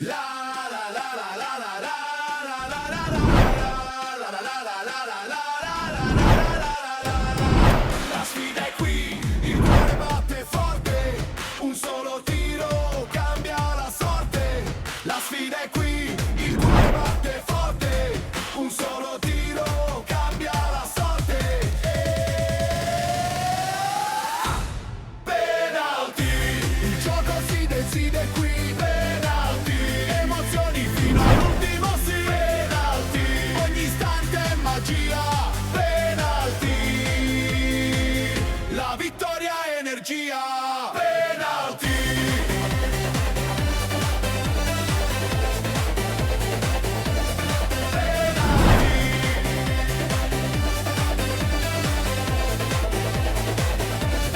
La sfida è qui, il cuore batte forte, un solo tiro cambia la sorte. La sfida è qui, il cuore batte forte, un solo tiro cambia la sorte. Penalty, il gioco si decide qui. Penalty, emozioni fino all'ultimo sì. Penalty, ogni istante è magia. Penalty, la vittoria è energia. Penalty.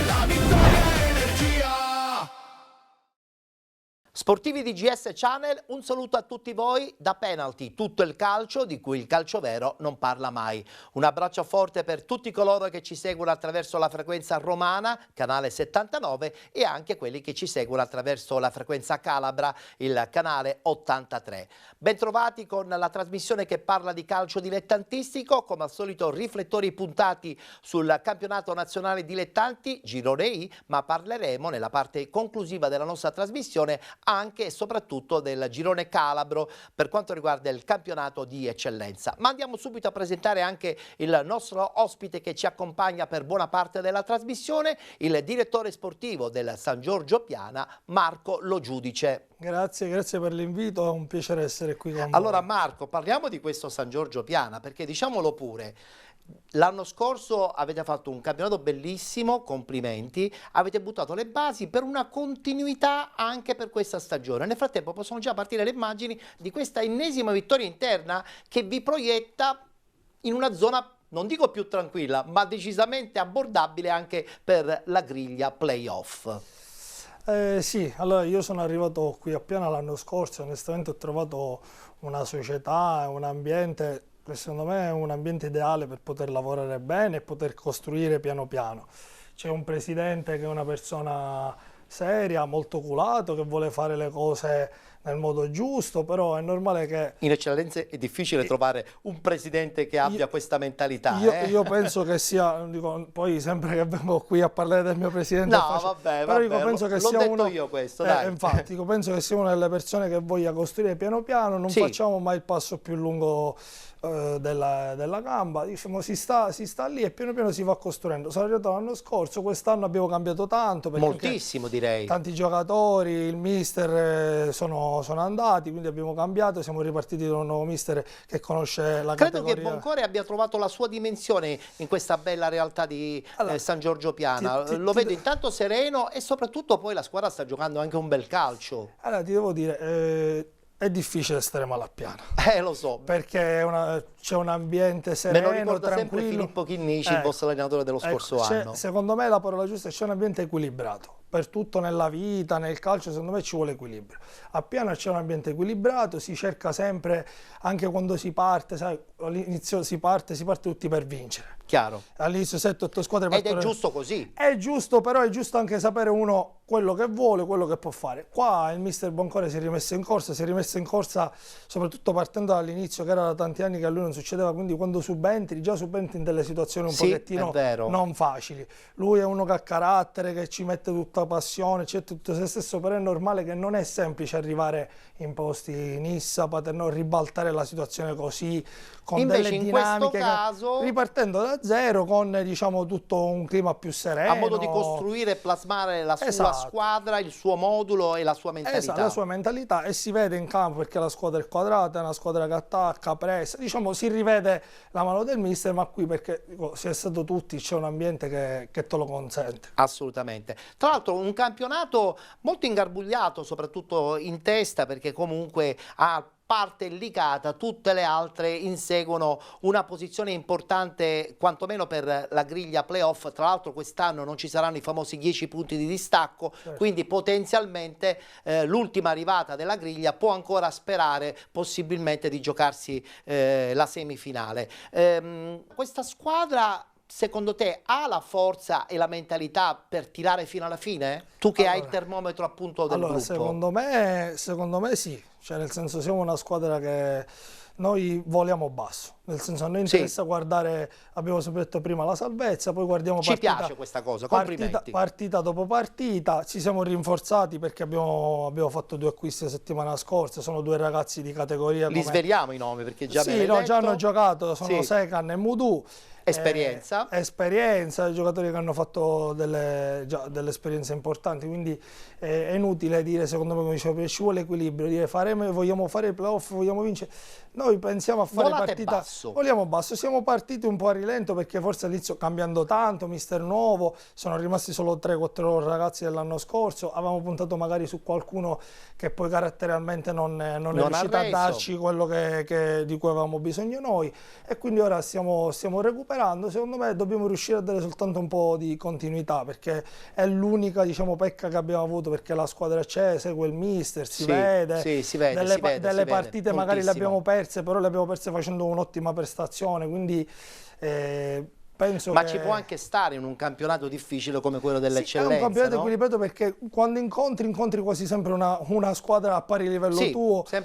La vittoria è energia. Sportivi di GS Channel, un saluto a tutti voi da Penalty, tutto il calcio di cui il calcio vero non parla mai. Un abbraccio forte per tutti coloro che ci seguono attraverso la frequenza romana, canale 79, e anche quelli che ci seguono attraverso la frequenza calabra, il canale 83. Bentrovati con la trasmissione che parla di calcio dilettantistico, come al solito riflettori puntati sul campionato nazionale dilettanti, girone I, ma parleremo nella parte conclusiva della nostra trasmissione anche e soprattutto del girone calabro per quanto riguarda il campionato di eccellenza. Ma andiamo subito a presentare anche il nostro ospite che ci accompagna per buona parte della trasmissione, il direttore sportivo del San Giorgio Piana, Marco Lo Giudice. Grazie per l'invito, è un piacere essere qui con voi. Allora Marco, parliamo di questo San Giorgio Piana, perché diciamolo pure, l'anno scorso avete fatto un campionato bellissimo, complimenti, avete buttato le basi per una continuità anche per questa stagione. Nel frattempo possono già partire le immagini di questa ennesima vittoria interna che vi proietta in una zona, non dico più tranquilla, ma decisamente abbordabile anche per la griglia playoff. Sì, allora io sono arrivato qui a Piana l'anno scorso, onestamente ho trovato una società, un ambiente che secondo me è un ambiente ideale per poter lavorare bene e poter costruire piano piano. C'è un presidente che è una persona seria, molto culato, che vuole fare le cose nel modo giusto, però è normale che... In eccellenze è difficile trovare un presidente che abbia questa mentalità. Io penso che sia, dico, poi sempre che vengo qui a parlare del mio presidente... No, vabbè, però dico, penso che l'ho sia detto uno, io questo, dai. Infatti, dico, penso che sia una delle persone che voglia costruire piano piano, non Sì. facciamo mai il passo più lungo della gamba, diciamo, si sta lì e piano piano si va costruendo. Sono arrivato l'anno scorso, quest'anno abbiamo cambiato tanto. Perché Moltissimo direi. tanti giocatori, il mister sono andati, quindi abbiamo cambiato, siamo ripartiti da un nuovo mister che conosce la Credo categoria. che Boncore abbia trovato la sua dimensione in questa bella realtà di San Giorgio Piana. Lo vedo intanto sereno e soprattutto poi la squadra sta giocando anche un bel calcio. Allora ti devo dire, è difficile stare male a Piana. Lo so. Perché c'è un ambiente Me sereno, lo ricorda sempre tranquillo. Filippo Chinnici, il vostro allenatore dello scorso anno. Secondo me la parola giusta è c'è un ambiente equilibrato. Per tutto nella vita, nel calcio, secondo me ci vuole equilibrio. A Piana c'è un ambiente equilibrato, si cerca sempre, anche quando si parte, sai, all'inizio si parte tutti per vincere. Chiaro. All'inizio 7-8 squadre Ed è partono... giusto così. È giusto, però è giusto anche sapere uno quello che vuole, quello che può fare. Qua il mister Boncore si è rimesso in corsa soprattutto partendo dall'inizio, che era da tanti anni che a lui non succedeva, quindi quando già subentri in delle situazioni un pochettino non facili. Lui è uno che ha carattere, che ci mette tutta passione, c'è tutto se stesso, però è normale che non è semplice arrivare in posti in issa, poter ribaltare la situazione così, con invece delle in dinamiche, questo caso, ripartendo da zero, con diciamo tutto un clima più sereno. a modo di costruire e plasmare la sua squadra, il suo modulo e la sua mentalità. Esatto, la sua mentalità, e si vede in campo perché la squadra è quadrata, è una squadra che attacca, pressa, diciamo si rivede la mano del mister, ma qui perché si è stato tutti, c'è un ambiente che te lo consente. Assolutamente. Tra l'altro un campionato molto ingarbugliato, soprattutto in testa, perché comunque ha parte licata, tutte le altre inseguono una posizione importante quantomeno per la griglia playoff. Tra l'altro quest'anno non ci saranno i famosi 10 punti di distacco, quindi potenzialmente l'ultima arrivata della griglia può ancora sperare possibilmente di giocarsi la semifinale. Questa squadra secondo te ha la forza e la mentalità per tirare fino alla fine? Tu che hai il termometro appunto del gruppo. Secondo me sì. cioè nel senso siamo una squadra che noi voliamo basso, nel senso a noi interessa guardare, abbiamo sempre detto prima, la salvezza, poi guardiamo Ci piace questa cosa, complimenti. partita dopo partita, ci siamo rinforzati perché abbiamo fatto 2 acquisti la settimana scorsa, sono 2 ragazzi di categoria. Li sveliamo i nomi perché già sì, no, già hanno giocato, sono Sekan e Mudu. Esperienza. Esperienza, giocatori che hanno fatto delle esperienze importanti, quindi è inutile dire, secondo me, come dicevo prima, ci vuole equilibrio, dire vogliamo fare i playoff, vogliamo vincere. Noi pensiamo a fare partita, vogliamo basso, siamo partiti un po' a rilento perché forse all'inizio cambiando tanto, mister nuovo, sono rimasti solo 3-4 ragazzi dell'anno scorso, avevamo puntato magari su qualcuno che poi caratterialmente non è riuscito a darci quello di cui avevamo bisogno noi, e quindi ora stiamo recuperando. Secondo me dobbiamo riuscire a dare soltanto un po' di continuità perché è l'unica, diciamo, pecca che abbiamo avuto, perché la squadra c'è, segue il mister, si vede, delle partite magari le abbiamo perse, però le abbiamo perse facendo un'ottima prestazione, quindi penso ma ci può anche stare in un campionato difficile come quello dell'eccellenza. È un campionato no? equilibrato perché quando incontri quasi sempre una squadra a pari livello tuo, se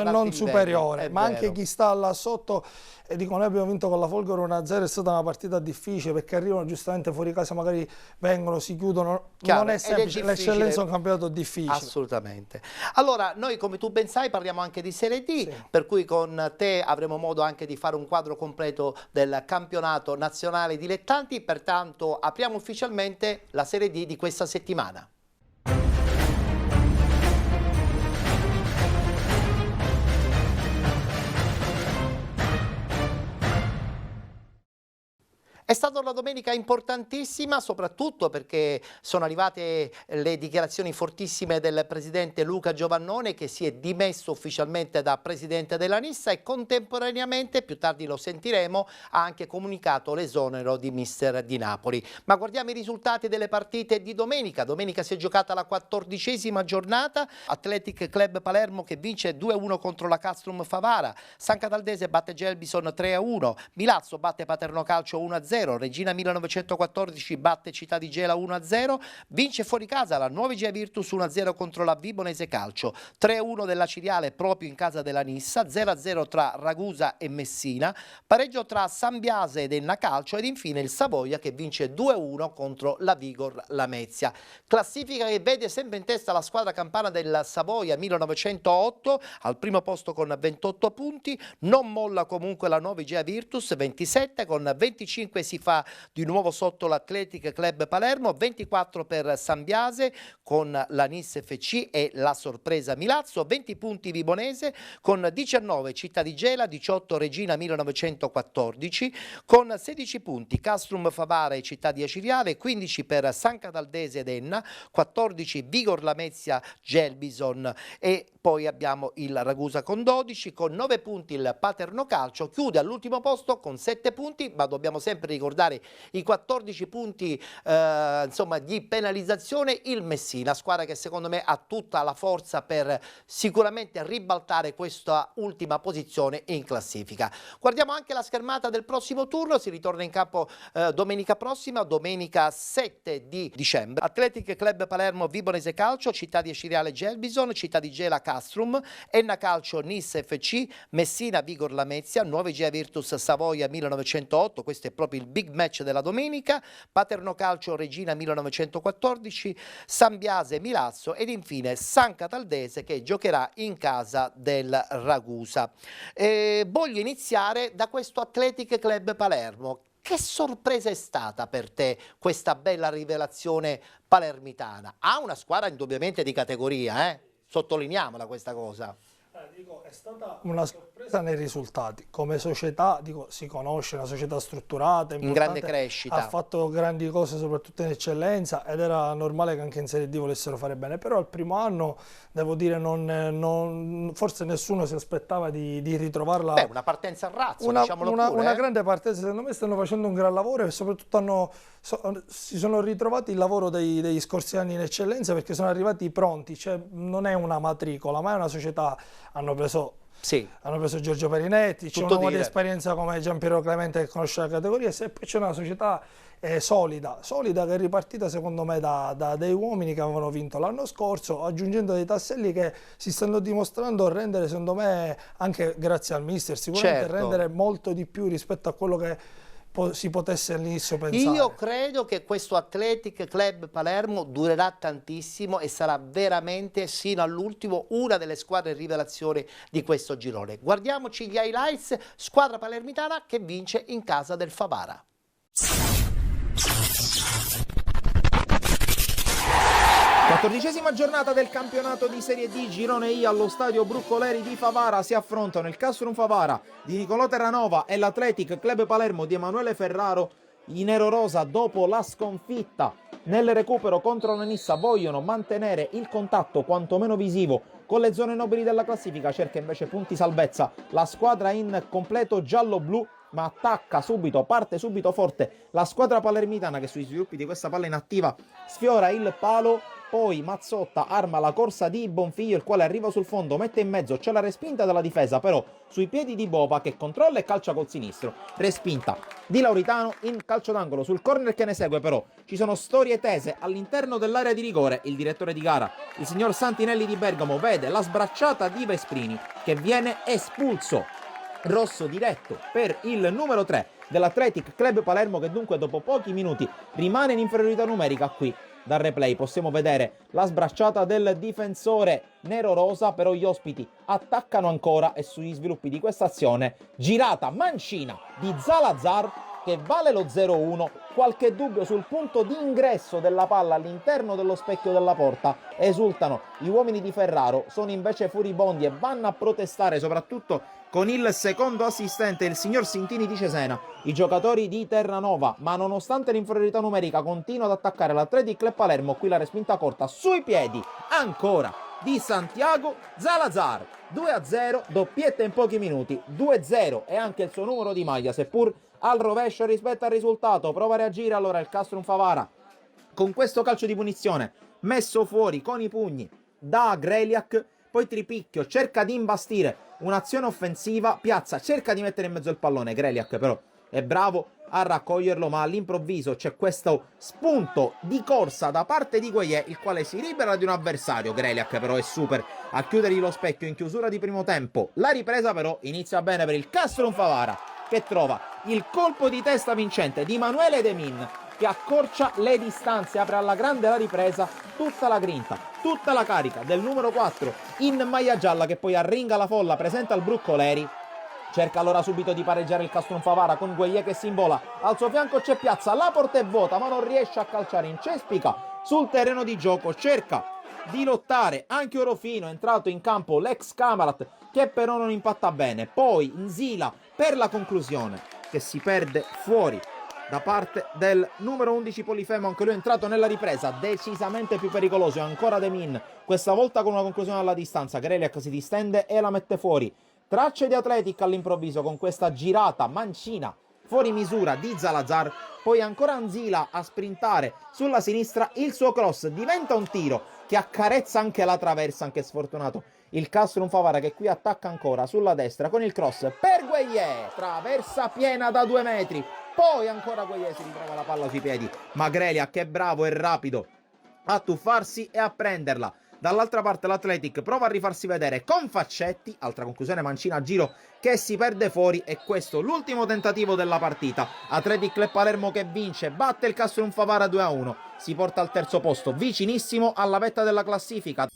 non superiore, ma anche chi sta là sotto. E dico, noi abbiamo vinto con la Folgore 1-0, è stata una partita difficile perché arrivano giustamente fuori casa, magari vengono, si chiudono, non è semplice, l'eccellenza è un campionato difficile. Assolutamente. Allora, noi come tu ben sai parliamo anche di Serie D, per cui con te avremo modo anche di fare un quadro completo del campionato nazionale dilettanti, pertanto apriamo ufficialmente la Serie D di questa settimana. È stata una domenica importantissima, soprattutto perché sono arrivate le dichiarazioni fortissime del presidente Luca Giovannone, che si è dimesso ufficialmente da presidente della Nissa, e contemporaneamente, più tardi lo sentiremo, ha anche comunicato l'esonero di mister di Napoli. Ma guardiamo i risultati delle partite di domenica. Domenica si è giocata la 14ª giornata, Athletic Club Palermo che vince 2-1 contro la Castrum Favara, San Cataldese batte Gelbison 3-1, Milazzo batte Paterno Calcio 1-0, Regina 1914 batte Città di Gela 1-0, vince fuori casa la Nuova Igea Virtus 1-0 contro la Vibonese Calcio, 3-1 della Ciriale proprio in casa della Nissa, 0-0 tra Ragusa e Messina, pareggio tra San Biase ed Enna Calcio, ed infine il Savoia che vince 2-1 contro la Vigor Lamezia. Classifica che vede sempre in testa la squadra campana del Savoia 1908 al primo posto con 28 punti, non molla comunque la Nuova Igea Virtus 27, con 25 si fa di nuovo sotto l'Athletic Club Palermo, 24 per San Biase con la Nis FC e la sorpresa Milazzo, 20 punti Vibonese, con 19 Città di Gela, 18 Regina 1914, con 16 punti Castrum Favara e Città di Aciriale, 15 per San Cataldese ed Enna, 14 Vigor Lamezia Gelbison, e poi abbiamo il Ragusa con 12, con 9 punti il Paterno Calcio, chiude all'ultimo posto con 7 punti, ma dobbiamo sempre ricordare i 14 punti insomma di penalizzazione il Messina, squadra che secondo me ha tutta la forza per sicuramente ribaltare questa ultima posizione in classifica. Guardiamo anche la schermata del prossimo turno, si ritorna in campo domenica prossima, domenica 7 di dicembre. Athletic Club Palermo Vibonese Calcio, Città di Aciriale Gelbison, Città di Gela Castrum, Enna Calcio Nis FC, Messina Vigor Lamezia, Nuova Igea Virtus Savoia 1908, questo è proprio il big match della domenica, Paterno Calcio Regina 1914, San Biase Milazzo ed infine San Cataldese che giocherà in casa del Ragusa. Voglio iniziare da questo Athletic Club Palermo. Che sorpresa è stata per te questa bella rivelazione palermitana? Ha una squadra indubbiamente di categoria, sottolineiamola questa cosa. Dico, è stata una sorpresa nei risultati. Come società, dico, si conosce, una società strutturata, in grande crescita, ha fatto grandi cose soprattutto in eccellenza ed era normale che anche in Serie D volessero fare bene, però al primo anno devo dire forse nessuno si aspettava di ritrovarla. Beh, una partenza a razzo, diciamolo pure. Una grande partenza, secondo me stanno facendo un gran lavoro e soprattutto si sono ritrovati il lavoro degli scorsi anni in eccellenza perché sono arrivati pronti, cioè non è una matricola ma è una società Sì. hanno preso Giorgio Perinetti, c'è Tutto un uomo di dire. esperienza come Giampiero Clemente che conosce la categoria, e poi c'è una società solida che è ripartita secondo me da dei uomini che avevano vinto l'anno scorso, aggiungendo dei tasselli che si stanno dimostrando rendere, secondo me, anche grazie al mister, sicuramente Certo. rendere molto di più rispetto a quello che si potesse all'inizio pensare. Io credo che questo Athletic Club Palermo durerà tantissimo e sarà veramente sino all'ultimo una delle squadre rivelazioni di questo girone. Guardiamoci gli highlights, squadra palermitana che vince in casa del Favara. 14ª giornata del campionato di Serie D Girone I allo stadio Bruccoleri di Favara si affrontano il Castrum Favara di Nicolò Terranova e l'Athletic Club Palermo di Emanuele Ferraro. I nerorosa, dopo la sconfitta nel recupero contro la Nissa, vogliono mantenere il contatto quantomeno visivo con le zone nobili della classifica, cerca invece punti salvezza la squadra in completo giallo-blu, ma attacca subito, parte subito forte la squadra palermitana che sui sviluppi di questa palla inattiva sfiora il palo. Poi Mazzotta arma la corsa di Bonfiglio, il quale arriva sul fondo, mette in mezzo, c'è la respinta della difesa, però sui piedi di Boba che controlla e calcia col sinistro. Respinta di Lauritano in calcio d'angolo. Sul corner che ne segue però ci sono storie tese all'interno dell'area di rigore. Il direttore di gara, il signor Santinelli di Bergamo, vede la sbracciata di Vesprini che viene espulso. Rosso diretto per il numero 3 dell'Athletic Club Palermo, che dunque dopo pochi minuti rimane in inferiorità numerica. Qui dal replay possiamo vedere la sbracciata del difensore nero-rosa, però gli ospiti attaccano ancora e sugli sviluppi di questa azione girata mancina di Zalazar che vale lo 0-1. Qualche dubbio sul punto di ingresso della palla all'interno dello specchio della porta. Esultano gli uomini di Ferraro, sono invece furibondi e vanno a protestare soprattutto con il secondo assistente, il signor Sintini di Cesena. I giocatori di Terranova, ma nonostante l'inferiorità numerica, continua ad attaccare l'Athletic Club Palermo. Qui la respinta corta sui piedi ancora di Santiago Zalazar. 2-0, doppietta in pochi minuti. 2-0 è anche il suo numero di maglia, seppur al rovescio rispetto al risultato. Prova a reagire allora il Castrum Favara con questo calcio di punizione messo fuori con i pugni da Greliak. Poi Tripicchio cerca di imbastire un'azione offensiva, Piazza cerca di mettere in mezzo il pallone, Greliak però è bravo a raccoglierlo, ma all'improvviso c'è questo spunto di corsa da parte di Gueye, il quale si libera di un avversario. Greliak però è super a chiudergli lo specchio in chiusura di primo tempo. La ripresa però inizia bene per il Castrum Favara, che trova il colpo di testa vincente di Manuele Demin, che accorcia le distanze, apre alla grande la ripresa, tutta la grinta, tutta la carica del numero 4 in maglia gialla, che poi arringa la folla presente al Bruccoleri. Cerca allora subito di pareggiare il Castrum Favara con Gueye che si invola, al suo fianco c'è Piazza, la porta è vuota ma non riesce a calciare, incespica sul terreno di gioco, cerca di lottare anche Orofino, è entrato in campo l'ex Camarat che però non impatta bene. Poi Nzila per la conclusione che si perde fuori da parte del numero 11 Polifemo, anche lui è entrato nella ripresa, decisamente più pericoloso. E ancora Demin, questa volta con una conclusione alla distanza. Greliak si distende e la mette fuori. Tracce di Athletic all'improvviso con questa girata mancina fuori misura di Zalazar. Poi ancora Nzila a sprintare sulla sinistra, il suo cross diventa un tiro che accarezza anche la traversa, anche sfortunato il Castrum Favara, che qui attacca ancora sulla destra con il cross per Gueye, traversa piena da 2 metri. Poi ancora Gueye si ritrova la palla sui piedi, ma Greliak è bravo e rapido a tuffarsi e a prenderla. Dall'altra parte l'Athletic prova a rifarsi vedere con Faccetti, altra conclusione mancina a giro che si perde fuori, e questo l'ultimo tentativo della partita. Athletic Club Palermo che vince, batte il Castrum Favara 2-1, si porta al terzo posto, vicinissimo alla vetta della classifica.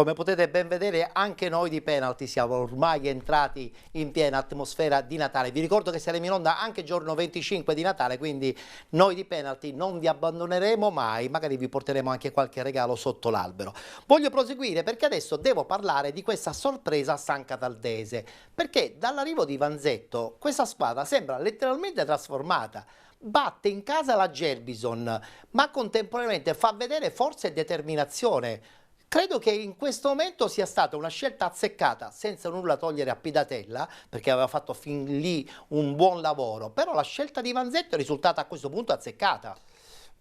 Come potete ben vedere, anche noi di Penalty siamo ormai entrati in piena atmosfera di Natale. Vi ricordo che saremo in onda anche giorno 25 di Natale, quindi noi di Penalty non vi abbandoneremo mai, magari vi porteremo anche qualche regalo sotto l'albero. Voglio proseguire perché adesso devo parlare di questa sorpresa a San Cataldese, perché dall'arrivo di Vanzetto questa squadra sembra letteralmente trasformata. Batte in casa la Gelbison, ma contemporaneamente fa vedere forza e determinazione. Credo che in questo momento sia stata una scelta azzeccata, senza nulla togliere a Pidatella, perché aveva fatto fin lì un buon lavoro, però la scelta di Vanzetto è risultata a questo punto azzeccata.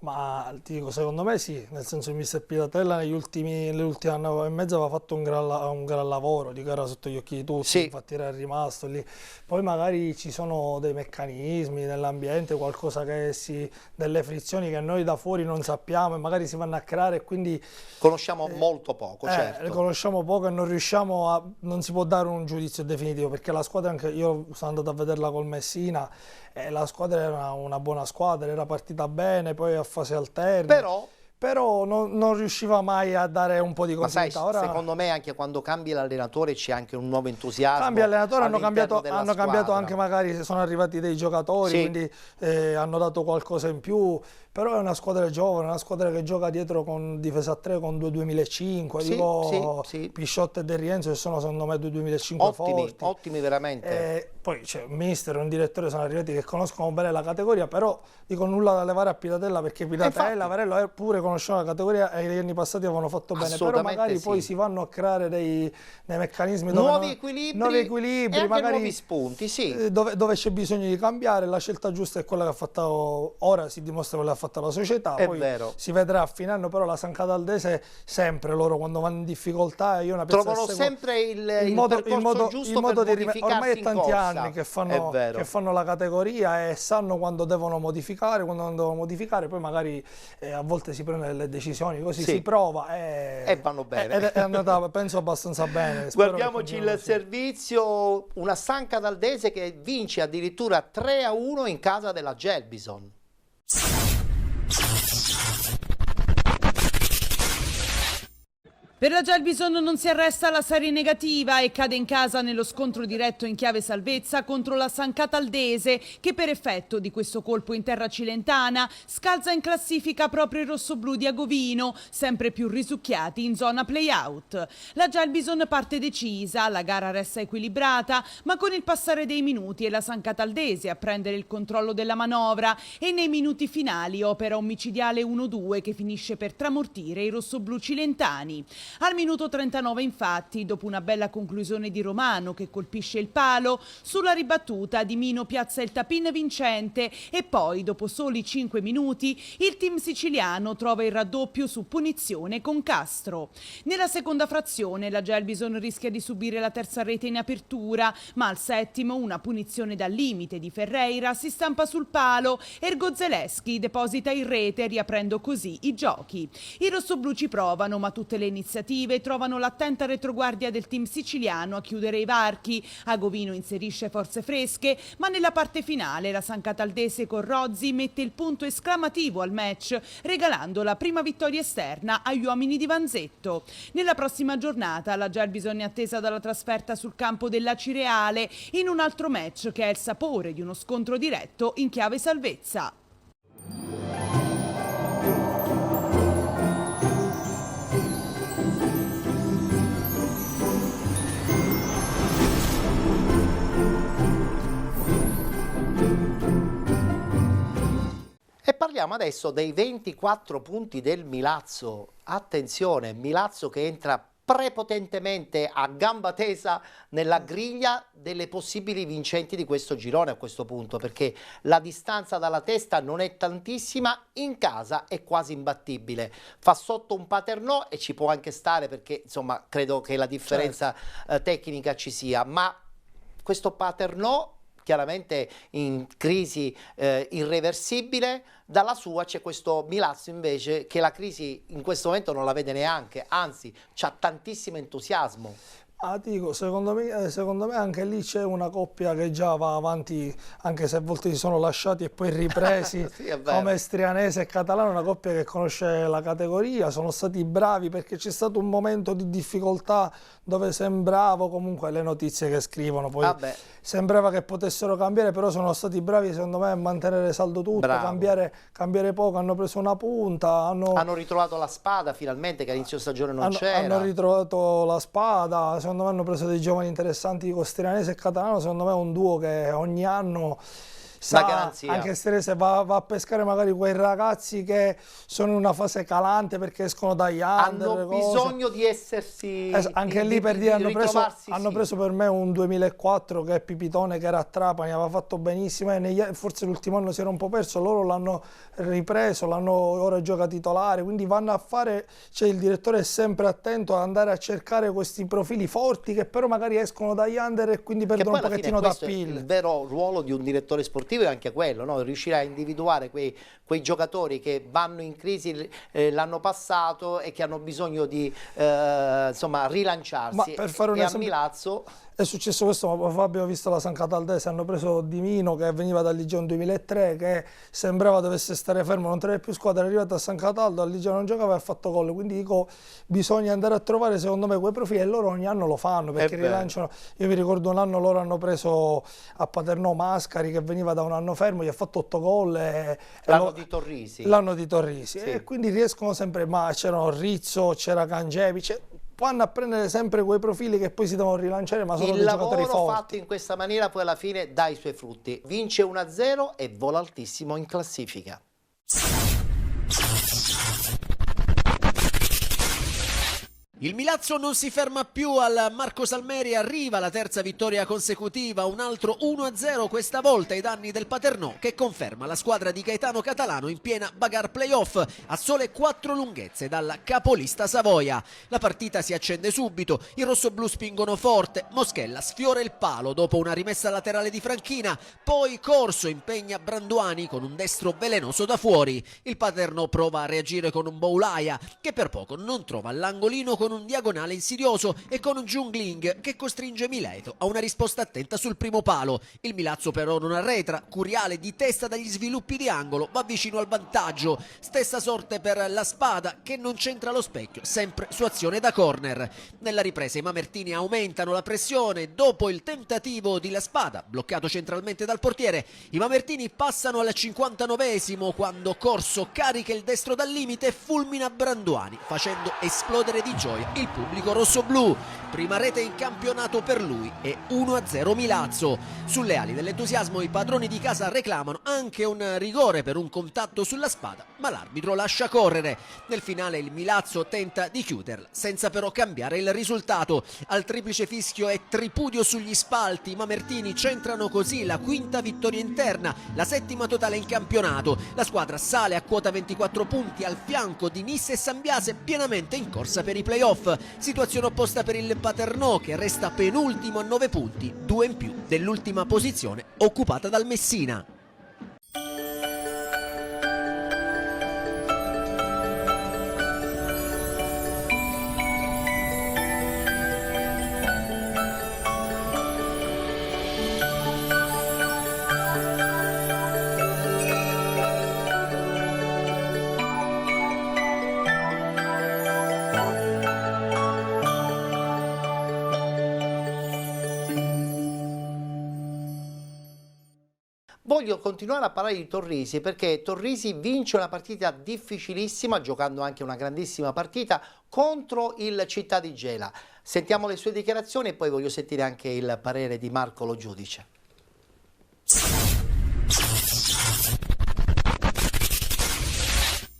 Ma ti dico, secondo me sì, nel senso che Mister Piratella nell'ultimi anni e mezzo aveva fatto un gran lavoro, di gara sotto gli occhi di tutti, Sì. infatti era rimasto lì. Poi magari ci sono dei meccanismi nell'ambiente, delle frizioni che noi da fuori non sappiamo e magari si vanno a creare e quindi Conosciamo molto poco, le certo. conosciamo poco e non si può dare un giudizio definitivo, perché la squadra, anche io sono andato a vederla col Messina, e la squadra era una buona squadra, era partita bene, poi a fase alterna. Però non riusciva mai a dare un po' di Ma sai, continuità. Ora secondo me anche quando cambi l'allenatore c'è anche un nuovo entusiasmo. cambia allenatore, hanno all'interno cambiato della anche, squadra. magari sono arrivati dei giocatori, Sì. quindi hanno dato qualcosa in più, però è una squadra giovane, una squadra che gioca dietro con difesa a 3 con 2-2005, Sì, dico sì, sì. Pisciotta e De Rienzo che sono secondo me 2-2005 forti. Ottimi veramente. Poi c'è un mister, un direttore sono arrivati che conoscono bene la categoria, però dico nulla da levare a Piratella, perché Piratella, infatti. Varello pure conosceva la categoria e negli anni passati avevano fatto bene, però Assolutamente magari sì. poi si vanno a creare dei meccanismi Nuovi dove equilibri e anche magari nuovi spunti, sì. dove c'è bisogno di cambiare. La scelta giusta è quella che ha fatto ora, si dimostra quella che ha fatto la società, È poi vero. si vedrà a fine anno. Però la San Cataldese sempre loro quando vanno in difficoltà, io una piazza Trovano che seguo- sempre il percorso giusto per modificarsi ormai è in tanti corsa. anni che È vero. fanno la categoria e sanno quando devono modificare, quando non devono modificare, poi magari a volte si prendono delle decisioni, così Sì. si prova e vanno bene. Ed è andata penso abbastanza bene. Spero che Guardiamoci continui il così. servizio, una San Cataldese che vince addirittura 3-1 in casa della Gelbison. Per la Gelbison non si arresta la serie negativa e cade in casa nello scontro diretto in chiave salvezza contro la San Cataldese, che per effetto di questo colpo in terra cilentana scalza in classifica proprio i rossoblù di Agovino, sempre più risucchiati in zona play-out. La Gelbison parte decisa, la gara resta equilibrata, ma con il passare dei minuti è la San Cataldese a prendere il controllo della manovra e nei minuti finali opera un micidiale 1-2 che finisce per tramortire i rossoblù cilentani. Al minuto 39 infatti, dopo una bella conclusione di Romano che colpisce il palo, sulla ribattuta Di Mino piazza il tapin vincente e poi, dopo soli 5 minuti, il team siciliano trova il raddoppio su punizione con Castro. Nella seconda frazione la Gelbison rischia di subire la terza rete in apertura, ma al settimo una punizione dal limite di Ferreira si stampa sul palo e Zeleschi deposita in rete riaprendo così i giochi. I rossoblù ci provano, ma tutte le iniziative trovano l'attenta retroguardia del team siciliano a chiudere i varchi. Agovino inserisce forze fresche, ma nella parte finale la San Cataldese con Rozzi mette il punto esclamativo al match, regalando la prima vittoria esterna agli uomini di Vanzetto. Nella prossima giornata la Gelbison è attesa dalla trasferta sul campo della Cireale in un altro match che ha il sapore di uno scontro diretto in chiave salvezza. E parliamo adesso dei 24 punti del Milazzo. Attenzione, Milazzo che entra prepotentemente a gamba tesa nella griglia delle possibili vincenti di questo girone a questo punto, perché la distanza dalla testa non è tantissima, in casa è quasi imbattibile. Fa sotto un Paternò e ci può anche stare perché insomma credo che la differenza tecnica ci sia, ma questo Paternò chiaramente in crisi irreversibile, dalla sua c'è questo Milazzo invece che la crisi in questo momento non la vede neanche, anzi c'ha tantissimo entusiasmo. Ti dico, secondo me anche lì c'è una coppia che già va avanti, anche se a volte si sono lasciati e poi ripresi, Sì, è vero. come Strianese e Catalano, una coppia che conosce la categoria, sono stati bravi perché c'è stato un momento di difficoltà dove sembrava, comunque le notizie che scrivono, poi Vabbè. sembrava che potessero cambiare, però sono stati bravi secondo me a mantenere saldo tutto, Bravo. cambiare poco, hanno preso una punta, Hanno ritrovato la spada finalmente, che all'inizio stagione non c'era. hanno ritrovato la spada, secondo me hanno preso dei giovani interessanti con Strianese e Catalano, secondo me è un duo che ogni anno sa, garanzia. anche Strianese va a pescare magari quei ragazzi che sono in una fase calante perché escono dagli under, Hanno cose. bisogno di essersi... Anche di- lì per di- dire di ritrovarsi, hanno sì. preso per me un 2004 che è Pipitone, che era a Trapani, aveva fatto benissimo e forse l'ultimo anno si era un po' perso, loro l'hanno ripreso, ora gioca titolare, quindi vanno a fare, cioè il direttore è sempre attento ad andare a cercare questi profili forti che però magari escono dagli under e quindi Che perdono poi un alla fine pochettino questo è il d'appeal. vero ruolo di un direttore sportivo, è anche quello, no? Riuscire a individuare quei giocatori che vanno in crisi l'anno passato e che hanno bisogno di insomma rilanciarsi. Ma per fare un e a esempio- Milazzo È successo questo, ma abbiamo visto la San Cataldese, hanno preso Di Mino che veniva dal Ligione 2003, che sembrava dovesse stare fermo, non tenere più squadra, è arrivato a San Cataldo, al Ligione non giocava e ha fatto gol, quindi dico bisogna andare a trovare secondo me quei profili e loro ogni anno lo fanno perché vero. rilanciano. Io mi ricordo un anno loro hanno preso a Paternò Mascari che veniva da un anno fermo, gli ha fatto 8 gol l'anno di Torrisi. l'anno di Torrisi Sì. e quindi riescono sempre, ma c'erano Rizzo, c'era Cangevi, vanno a prendere sempre quei profili che poi si devono rilanciare, ma sono Il dei giocatori lavoro forti. fatto in questa maniera poi alla fine dà i suoi frutti. Vince 1-0 e vola altissimo in classifica. Il Milazzo non si ferma più al Marco Salmeri, arriva la terza vittoria consecutiva, un altro 1-0 questa volta ai danni del Paternò che conferma la squadra di Gaetano Catalano in piena bagarre playoff a sole 4 lunghezze dalla capolista Savoia. La partita si accende subito, i rossoblù spingono forte, Moschella sfiora il palo dopo una rimessa laterale di Franchina, poi Corso impegna Branduani con un destro velenoso da fuori. Il Paternò prova a reagire con un Boulaia che per poco non trova l'angolino con un diagonale insidioso e con un Jungling che costringe Mileto a una risposta attenta sul primo palo. Il Milazzo però non arretra, Curiale di testa dagli sviluppi di angolo va vicino al vantaggio. Stessa sorte per la Spada che non c'entra lo specchio, sempre su azione da corner. Nella ripresa i Mamertini aumentano la pressione dopo il tentativo di La Spada, bloccato centralmente dal portiere. I Mamertini passano al 59esimo quando Corso carica il destro dal limite e fulmina Branduani facendo esplodere di gioia il pubblico rossoblù. Prima rete in campionato per lui e 1-0 Milazzo. Sulle ali dell'entusiasmo i padroni di casa reclamano anche un rigore per un contatto sulla Spada, ma l'arbitro lascia correre. Nel finale il Milazzo tenta di chiuderla senza però cambiare il risultato. Al triplice fischio e tripudio sugli spalti i Mamertini centrano così la quinta vittoria interna, la settima totale in campionato. La squadra sale a quota 24 punti al fianco di Nisse e Sambiase pienamente in corsa per i playoff. Situazione opposta per il Paternò che resta penultimo a 9 punti, 2 in più dell'ultima posizione occupata dal Messina. Voglio continuare a parlare di Torrisi perché Torrisi vince una partita difficilissima, giocando anche una grandissima partita contro il Città di Gela. Sentiamo le sue dichiarazioni e poi voglio sentire anche il parere di Marco Lo Giudice.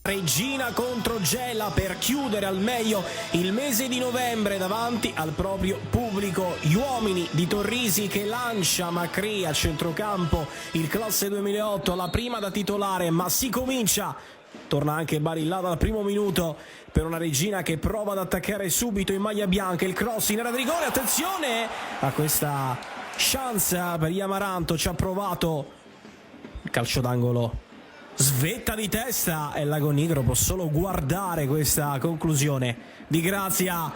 Regina contro Gela per chiudere al meglio il mese di novembre davanti al proprio pubblico. Gli uomini di Torrisi che lancia Macri a centrocampo, il classe 2008, la prima da titolare, ma si comincia. Torna anche Barillà dal primo minuto per una Regina che prova ad attaccare subito in maglia bianca. Il cross in area di rigore, attenzione a questa chance per Iamaranto, ci ha provato il calcio d'angolo. Svetta di testa e Lagonigro può solo guardare questa conclusione di Grazia.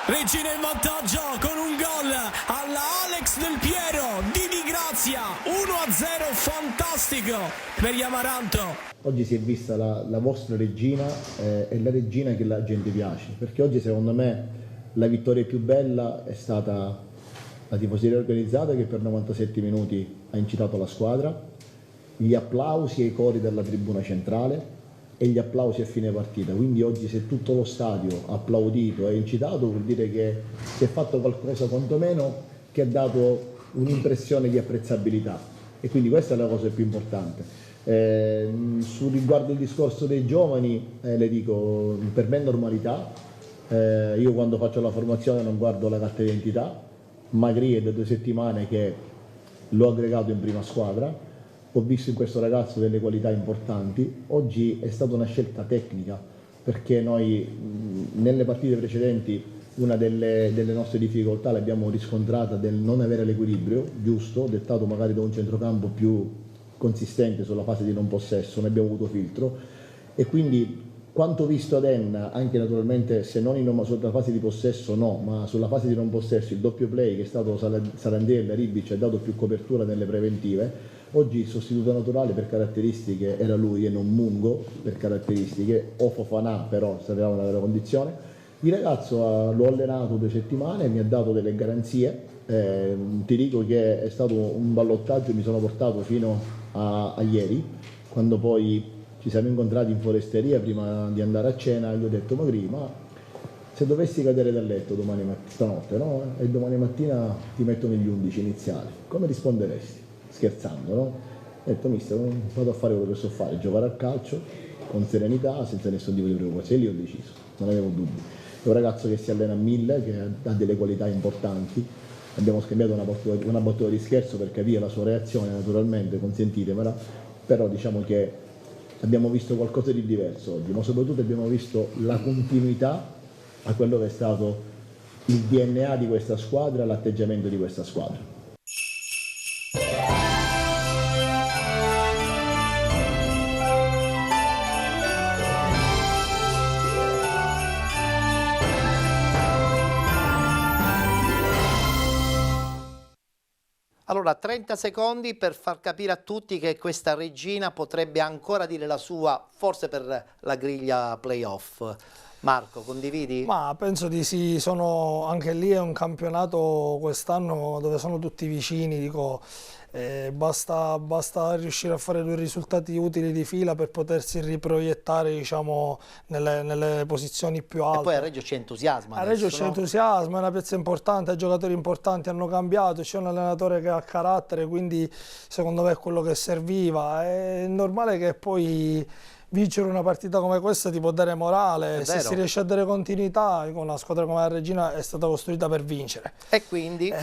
Regina in vantaggio con un gol alla Alex Del Piero di Grazia, 1-0 fantastico per gli Amaranto. Oggi si è vista la vostra regina e la regina che la gente piace, perché oggi secondo me la vittoria più bella è stata la tifoseria organizzata che per 97 minuti ha incitato la squadra, gli applausi e i cori della tribuna centrale e gli applausi a fine partita. Quindi oggi se tutto lo stadio ha applaudito e incitato vuol dire che si è fatto qualcosa quantomeno che ha dato un'impressione di apprezzabilità, e quindi questa è la cosa più importante. Riguardo il discorso dei giovani, le dico, per me è normalità. Io quando faccio la formazione non guardo la carta d'identità. Magri è da 2 settimane che l'ho aggregato in prima squadra, ho visto in questo ragazzo delle qualità importanti. Oggi è stata una scelta tecnica, perché noi nelle partite precedenti una delle nostre difficoltà l'abbiamo riscontrata del non avere l'equilibrio giusto, dettato magari da un centrocampo più consistente sulla fase di non possesso, non abbiamo avuto filtro, e quanto quanto visto ad Enna, anche naturalmente se non sulla fase di possesso no, ma sulla fase di non possesso, il doppio play che è stato Sarandella, Ribic ha dato più copertura nelle preventive. Oggi il sostituto naturale per caratteristiche era lui e non Mungo per caratteristiche, o Fofana però sapevamo una vera condizione. Il ragazzo l'ho allenato 2 settimane, mi ha dato delle garanzie, ti dico che è stato un ballottaggio, mi sono portato fino a ieri, quando poi ci siamo incontrati in foresteria prima di andare a cena e gli ho detto: Magri, ma se dovessi cadere dal letto stanotte, no? E domani mattina ti metto negli 11 iniziali, come risponderesti? Scherzando, no? Ho detto: mister, vado a fare quello che so fare, giocare a calcio con serenità, senza nessun tipo di preoccupazione. E lì ho deciso, non avevo dubbi. È un ragazzo che si allena a 1000, che ha delle qualità importanti. Abbiamo scambiato una battuta di scherzo per capire la sua reazione, naturalmente, consentitemela, però diciamo che abbiamo visto qualcosa di diverso oggi, ma soprattutto abbiamo visto la continuità a quello che è stato il DNA di questa squadra, l'atteggiamento di questa squadra. Allora, 30 secondi per far capire a tutti che questa regina potrebbe ancora dire la sua, forse per la griglia playoff. Marco, condividi? Ma penso di sì, anche lì è un campionato quest'anno dove sono tutti vicini, dico, basta riuscire a fare 2 risultati utili di fila per potersi riproiettare, diciamo, nelle posizioni più alte. E poi a Reggio c'è entusiasmo. A Reggio c'è entusiasmo, è una piazza importante, i giocatori importanti hanno cambiato, c'è un allenatore che ha carattere, quindi secondo me è quello che serviva. È normale che poi vincere una partita come questa ti può dare morale, se si riesce a dare continuità con una squadra come la Regina è stata costruita per vincere. E quindi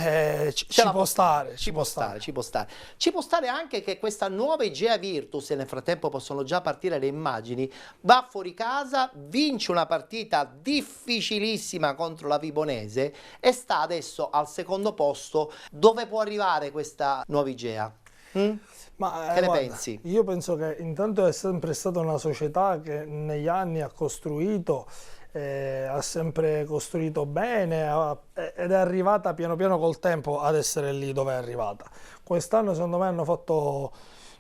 ci può stare. Ci può stare anche che questa nuova Igea Virtus, e nel frattempo possono già partire le immagini, va fuori casa, vince una partita difficilissima contro la Vibonese e sta adesso al secondo posto. Dove può arrivare questa nuova Igea? Ma, che ne pensi? Io penso che intanto è sempre stata una società che negli anni ha costruito, ha sempre costruito bene ed è arrivata piano piano col tempo ad essere lì dove è arrivata. Quest'anno secondo me hanno fatto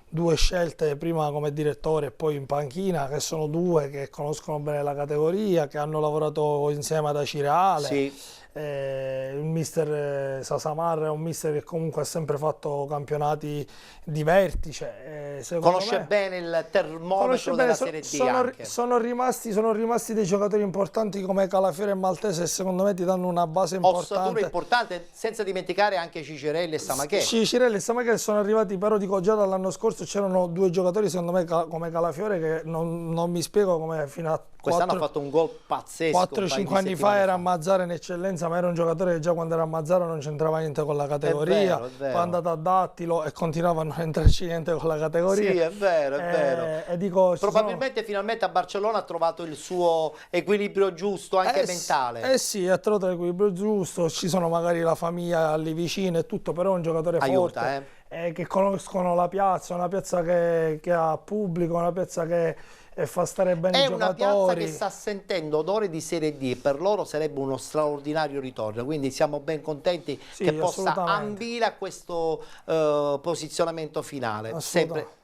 2 scelte, prima come direttore e poi in panchina, che sono 2 che conoscono bene la categoria, che hanno lavorato insieme ad Acireale. Sì. Il mister Sasamar è un mister che comunque ha sempre fatto campionati di vertice. Conosce bene il termometro della Serie D anche. Sono rimasti dei giocatori importanti come Calafiore e Maltese, e secondo me ti danno una base importante. Ossatura importante, senza dimenticare anche Cicirelli e Samachè. Cicirelli e Samachè sono arrivati, però dico, già dall'anno scorso c'erano 2 giocatori secondo me come Calafiore che non mi spiego come fino a quest'anno ha fatto un gol pazzesco. 4-5 anni fa era a Mazzara in eccellenza, ma era un giocatore che già quando era a Mazzara non c'entrava niente con la categoria. È vero. Poi è andato a Dattilo e continuava a non entrarci niente con la categoria. Sì, è vero. E dico, probabilmente finalmente a Barcellona ha trovato il suo equilibrio giusto anche mentale. Sì, ha trovato l'equilibrio giusto, ci sono magari la famiglia lì vicino e tutto, però è un giocatore aiuta, forte. che conoscono la piazza, una piazza che ha pubblico, una piazza che fa stare bene i È una piazza giocatori. che sta sentendo odore di Serie D, per loro sarebbe uno straordinario ritorno, quindi siamo ben contenti Sì, che possa assolutamente. ambire a questo posizionamento finale, Assolutamente. sempre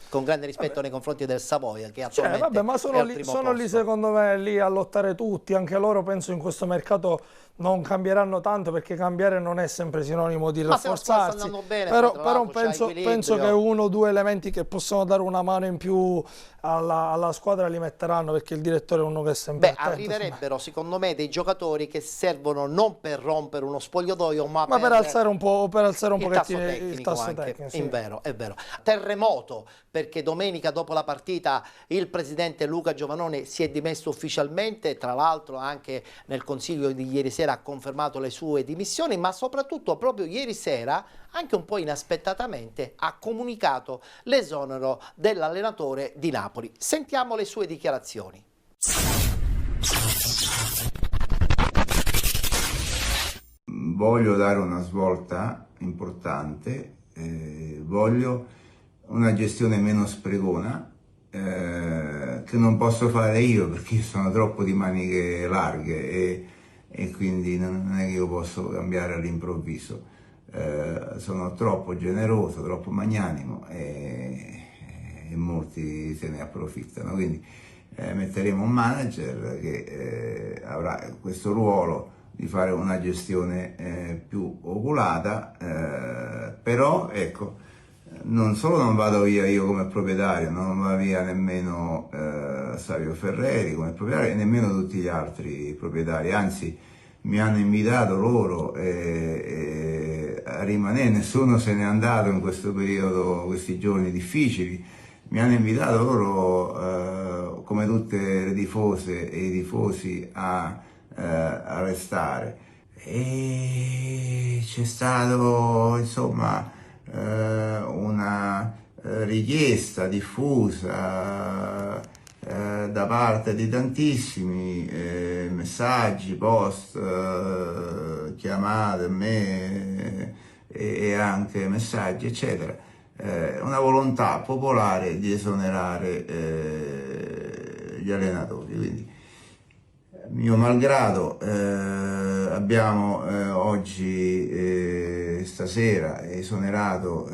con grande rispetto nei confronti del Savoia, che Cioè, attualmente vabbè, ma è sono al lì, primo sono lì posto. secondo me lì a lottare tutti, anche loro penso in questo mercato non cambieranno tanto, perché cambiare non è sempre sinonimo di Ma se la squadra sta rafforzarsi, andando bene, però, poi tra l'altro c'è penso equilibrio. che uno o due elementi che possono dare una mano in più alla squadra li metteranno, perché il direttore è uno che è sempre Beh, attento. arriverebbero secondo me dei giocatori che servono non per rompere uno spogliatoio, ma Per alzare un po', il pochettino tasso il tecnico tasso anche. tecnico. Sì. In vero, è vero. Terremoto, perché domenica dopo la partita il presidente Luca Giovannoni si è dimesso ufficialmente, tra l'altro anche nel consiglio di ieri sera ha confermato le sue dimissioni, ma soprattutto proprio ieri sera, anche un po' inaspettatamente, ha comunicato l'esonero dell'allenatore di Napoli. Sentiamo le sue dichiarazioni. Voglio dare una svolta importante, voglio una gestione meno sprecona, che non posso fare io perché io sono troppo di maniche larghe e quindi non è che io posso cambiare all'improvviso. Sono troppo generoso, troppo magnanimo e molti se ne approfittano. Quindi metteremo un manager che avrà questo ruolo di fare una gestione più oculata, però ecco, non solo non vado via io come proprietario, non va via nemmeno Savio Ferreri come proprietario e nemmeno tutti gli altri proprietari, anzi mi hanno invitato loro a rimanere, nessuno se n'è andato in questo periodo, questi giorni difficili, mi hanno invitato loro come tutte le tifose e i tifosi a restare, e c'è stato insomma una richiesta diffusa da parte di tantissimi, messaggi, post, chiamate a me e anche messaggi eccetera, una volontà popolare di esonerare gli allenatori. Quindi mio malgrado abbiamo oggi, stasera, esonerato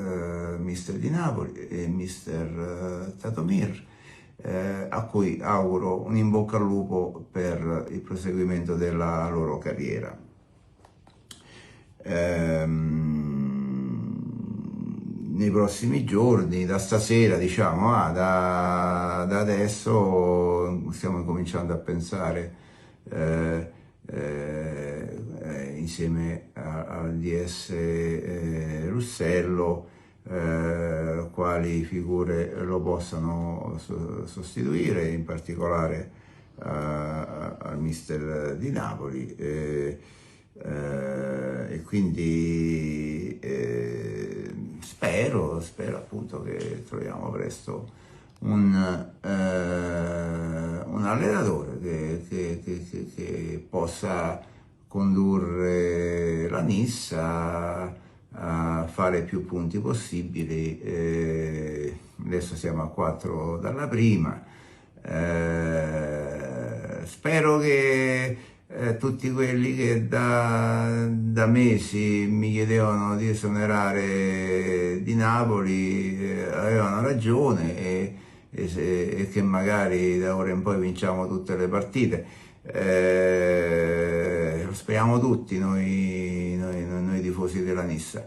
mister Di Napoli e mister Tatomir, a cui auguro un in bocca al lupo per il proseguimento della loro carriera. Nei prossimi giorni, da stasera diciamo, da adesso stiamo cominciando a pensare insieme al DS Russello quali figure lo possano sostituire, in particolare al mister di Napoli, e quindi spero appunto che troviamo presto un allenatore che possa condurre la Nissa a fare più punti possibili. Adesso siamo a 4 dalla prima. Spero che tutti quelli che da mesi mi chiedevano di esonerare Di Napoli avevano ragione e che magari da ora in poi vinciamo tutte le partite. Lo speriamo tutti noi tifosi della Nissa.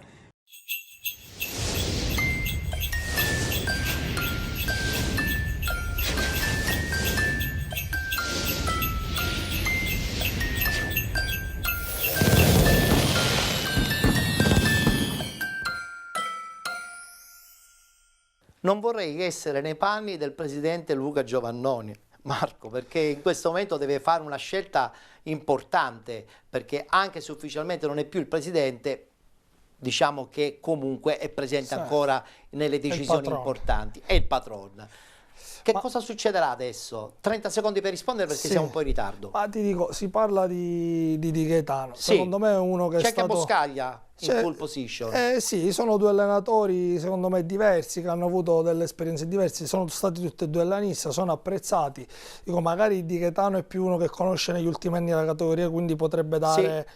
Non vorrei essere nei panni del presidente Luca Giovannoni, Marco, perché in questo momento deve fare una scelta importante, perché anche se ufficialmente non è più il presidente, diciamo che comunque è presente Sì. ancora nelle decisioni importanti, è il patron. Che cosa succederà adesso? 30 secondi per rispondere perché Sì. siamo un po' in ritardo. Ma ti dico, si parla di Gaetano. Sì. Secondo me è uno che è C'è stato... anche Boscaglia, in pole position. Sì, sono due allenatori secondo me diversi, che hanno avuto delle esperienze diverse, sono stati tutti e due all'Anissa, sono apprezzati. Dico, magari Di Gaetano è più uno che conosce negli ultimi anni la categoria, quindi potrebbe dare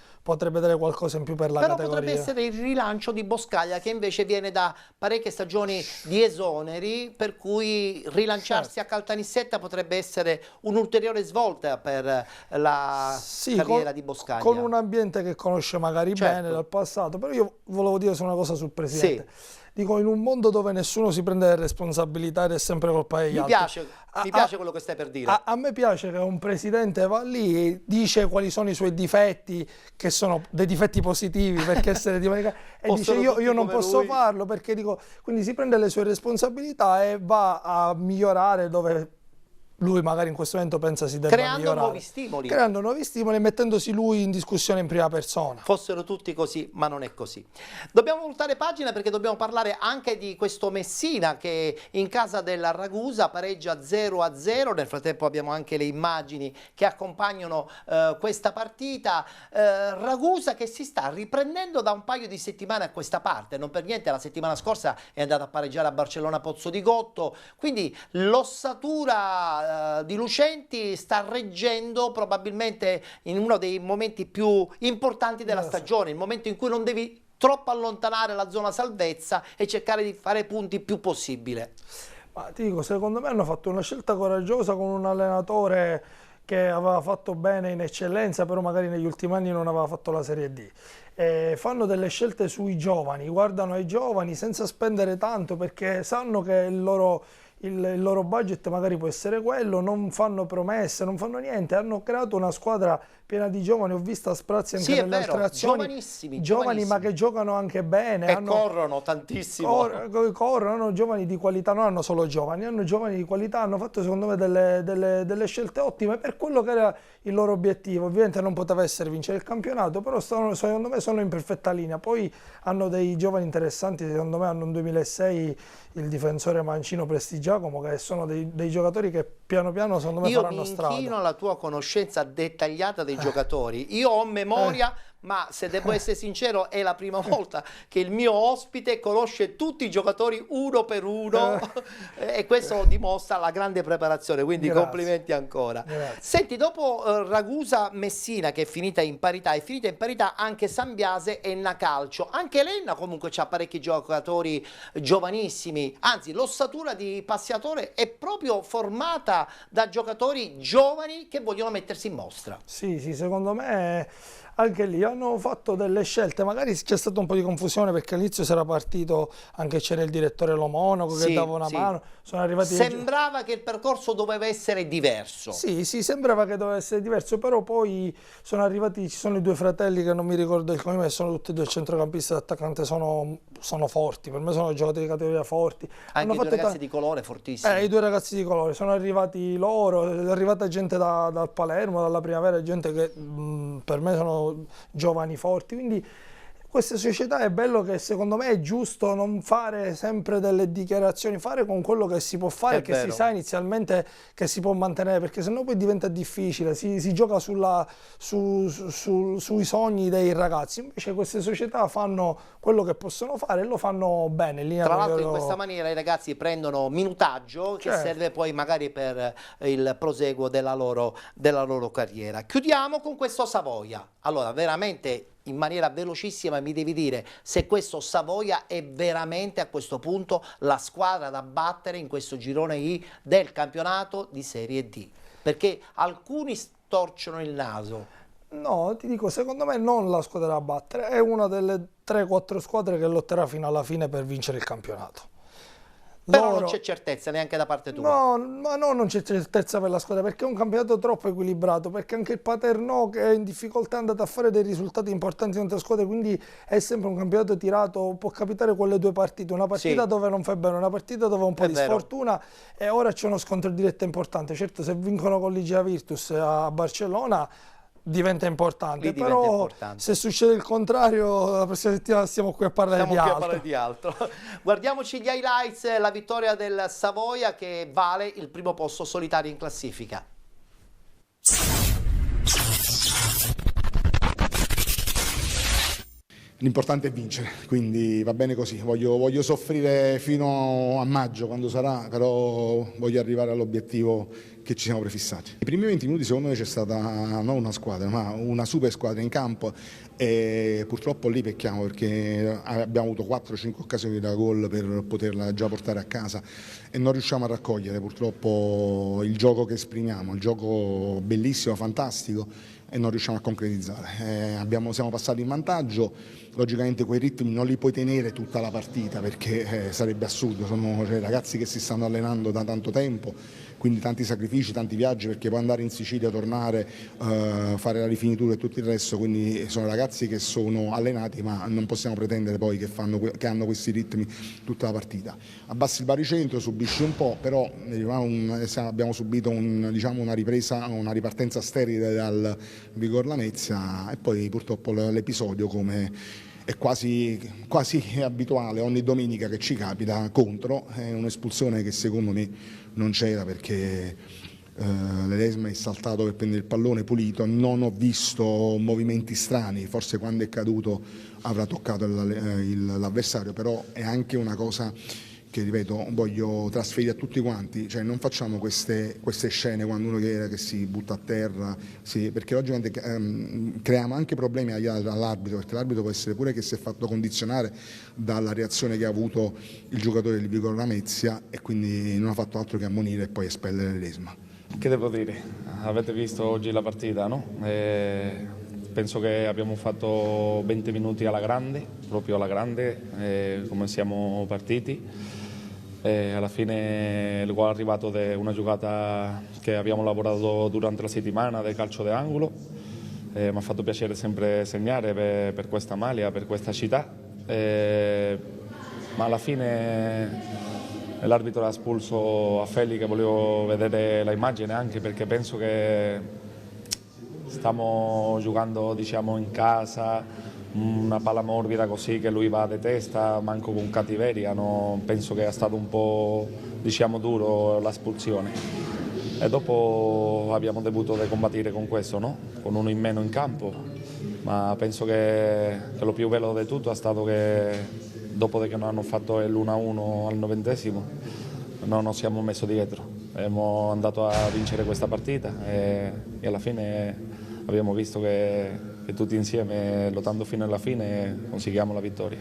qualcosa in più per la Però categoria. potrebbe essere il rilancio di Boscaglia, che invece viene da parecchie stagioni di esoneri, per cui rilanciarsi a Caltanissetta potrebbe essere un'ulteriore svolta per la carriera di Boscaglia. Con un ambiente che conosce magari bene dal passato, però io volevo dire una cosa sul presidente. Dico, in un mondo dove nessuno si prende le responsabilità ed è sempre colpa degli altri. Mi piace quello che stai per dire. A me piace che un presidente va lì e dice quali sono i suoi difetti, che sono dei difetti positivi, perché essere dimenticati, e dice io non posso farlo, perché dico, quindi si prende le sue responsabilità e va a migliorare dove lui magari in questo momento pensa si debba migliorare. Creando nuovi stimoli e mettendosi lui in discussione in prima persona. Fossero tutti così, ma non è così. Dobbiamo voltare pagina perché dobbiamo parlare anche di questo Messina che in casa della Ragusa pareggia 0-0. Nel frattempo abbiamo anche le immagini che accompagnano questa partita. Ragusa che si sta riprendendo da un paio di settimane a questa parte. Non per niente la settimana scorsa è andata a pareggiare a Barcellona Pozzo di Gotto. Quindi l'ossatura di Lucenti sta reggendo probabilmente in uno dei momenti più importanti della stagione, il momento in cui non devi troppo allontanare la zona salvezza e cercare di fare punti il più possibile. Ma ti dico, secondo me hanno fatto una scelta coraggiosa con un allenatore che aveva fatto bene in eccellenza, però magari negli ultimi anni non aveva fatto la Serie D. Fanno delle scelte sui giovani, guardano ai giovani senza spendere tanto, perché sanno che il loro budget magari può essere quello, non fanno promesse, non fanno niente, hanno creato una squadra piena di giovani, ho visto a sprazzi anche nelle altre azioni, giovani ma che giocano anche bene. E corrono tantissimo. Corrono, hanno giovani di qualità, non hanno solo giovani, hanno giovani di qualità, hanno fatto secondo me delle scelte ottime per quello che era il loro obiettivo. Ovviamente non poteva essere vincere il campionato, però secondo me sono in perfetta linea. Poi hanno dei giovani interessanti, secondo me hanno un 2006 il difensore Mancino Prestigiacomo, che sono dei giocatori che piano piano secondo me faranno strada. Io mi inchino alla tua conoscenza dettagliata dei giocatori. Io ho memoria, ma se devo essere sincero è la prima volta che il mio ospite conosce tutti i giocatori uno per uno e questo dimostra la grande preparazione, quindi complimenti ancora. Senti, dopo Ragusa Messina che è finita in parità anche San Biase e Enna Calcio. Anche l'Enna comunque ha parecchi giocatori giovanissimi, anzi l'ossatura di Passiatore è proprio formata da giocatori giovani che vogliono mettersi in mostra. Sì, secondo me anche lì hanno fatto delle scelte, magari c'è stata un po' di confusione perché all'inizio si era partito, anche c'era il direttore Lo Monaco che dava una mano, sono arrivati sembrava che il percorso doveva essere diverso. Sì, sembrava che doveva essere diverso, però poi sono arrivati, ci sono i due fratelli che non mi ricordo il cognome, sono tutti e due centrocampisti e attaccante, sono forti, per me sono giocatori di categoria forti. Anche i due ragazzi di colore fortissimi. I due ragazzi di colore, sono arrivati loro, è arrivata gente dal Palermo, dalla Primavera, gente che per me sono giovani forti, quindi queste società è bello che secondo me è giusto non fare sempre delle dichiarazioni, fare con quello che si può fare, che si sa inizialmente che si può mantenere, perché sennò poi diventa difficile, si gioca sui sogni dei ragazzi. Invece queste società fanno quello che possono fare e lo fanno bene. Tra l'altro in questa maniera i ragazzi prendono minutaggio che serve poi magari per il proseguo della loro carriera. Chiudiamo con questo Savoia. Allora, veramente in maniera velocissima mi devi dire se questo Savoia è veramente a questo punto la squadra da battere in questo girone I del campionato di Serie D, perché alcuni storcono il naso. No, ti dico, secondo me non la squadra da battere, è una delle 3-4 squadre che lotterà fino alla fine per vincere il campionato. Però non c'è certezza neanche da parte tua. Non c'è certezza per la squadra, perché è un campionato troppo equilibrato, perché anche il Paternò che è in difficoltà è andato a fare dei risultati importanti contro squadre, quindi è sempre un campionato tirato, può capitare quelle due partite, una partita dove non fai bene, una partita dove un po' di sfortuna, e ora c'è uno scontro diretto importante. Certo, se vincono con l'Igea Virtus a Barcellona diventa importante, però se succede il contrario la prossima settimana stiamo qui a parlare di altro. Guardiamoci gli highlights, la vittoria del Savoia che vale il primo posto solitario in classifica. L'importante è vincere, quindi va bene così, voglio soffrire fino a maggio quando sarà, però voglio arrivare all'obiettivo che ci siamo prefissati. I primi 20 minuti secondo me c'è stata non una squadra ma una super squadra in campo e purtroppo lì pecchiamo perché abbiamo avuto 4-5 occasioni da gol per poterla già portare a casa e non riusciamo a raccogliere purtroppo il gioco che esprimiamo, il gioco bellissimo, fantastico e non riusciamo a concretizzare. Siamo passati in vantaggio, logicamente quei ritmi non li puoi tenere tutta la partita perché sarebbe assurdo, sono ragazzi che si stanno allenando da tanto tempo, quindi tanti sacrifici, tanti viaggi perché poi andare in Sicilia, tornare, fare la rifinitura e tutto il resto, quindi sono ragazzi che sono allenati ma non possiamo pretendere poi che hanno questi ritmi tutta la partita. Abbassi il baricentro, subisci un po', però abbiamo subito una ripresa, una ripartenza sterile dal Vigor Lamezia e poi purtroppo l'episodio come è quasi abituale ogni domenica che ci capita contro, è un'espulsione che secondo me non c'era perché Ledesma è saltato per prendere il pallone pulito, non ho visto movimenti strani, forse quando è caduto avrà toccato l'avversario, però è anche una cosa che ripeto voglio trasferire a tutti quanti, cioè non facciamo queste scene quando uno che si butta a terra, perché logicamente creiamo anche problemi all'arbitro, perché l'arbitro può essere pure che si è fatto condizionare dalla reazione che ha avuto il giocatore del Vigor Lamezia e quindi non ha fatto altro che ammonire e poi espellere Ledesma. Che devo dire? Avete visto oggi la partita, no? Penso che abbiamo fatto 20 minuti alla grande, proprio alla grande, come siamo partiti. Alla fine il gol è arrivato da una giocata che abbiamo lavorato durante la settimana del calcio d'angolo. Mi ha fatto piacere sempre segnare per questa maglia, per questa città. Ma alla fine l'arbitro ha espulso a Feli, che volevo vedere l'immagine anche perché penso che stiamo giocando in casa, una palla morbida così che lui va di testa, manco con cattiveria, no? Penso che è stato un po' duro l'espulsione. E dopo abbiamo dovuto combattere con questo, no? Con uno in meno in campo, ma penso che lo più bello di tutto è stato che dopo che non hanno fatto l'1-1 al 90esimo non ci siamo messi dietro, abbiamo andato a vincere questa partita e alla fine abbiamo visto che tutti insieme, lottando fino alla fine, conseguiamo la vittoria.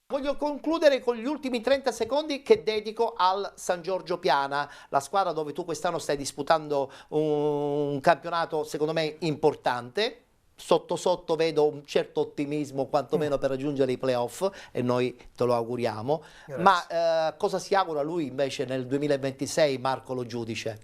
Voglio concludere con gli ultimi 30 secondi che dedico al San Giorgio Piana, la squadra dove tu quest'anno stai disputando un campionato secondo me importante. Sotto sotto vedo un certo ottimismo quantomeno per raggiungere i playoff e noi te lo auguriamo. Grazie. Ma cosa si augura lui invece nel 2026, Marco Lo Giudice?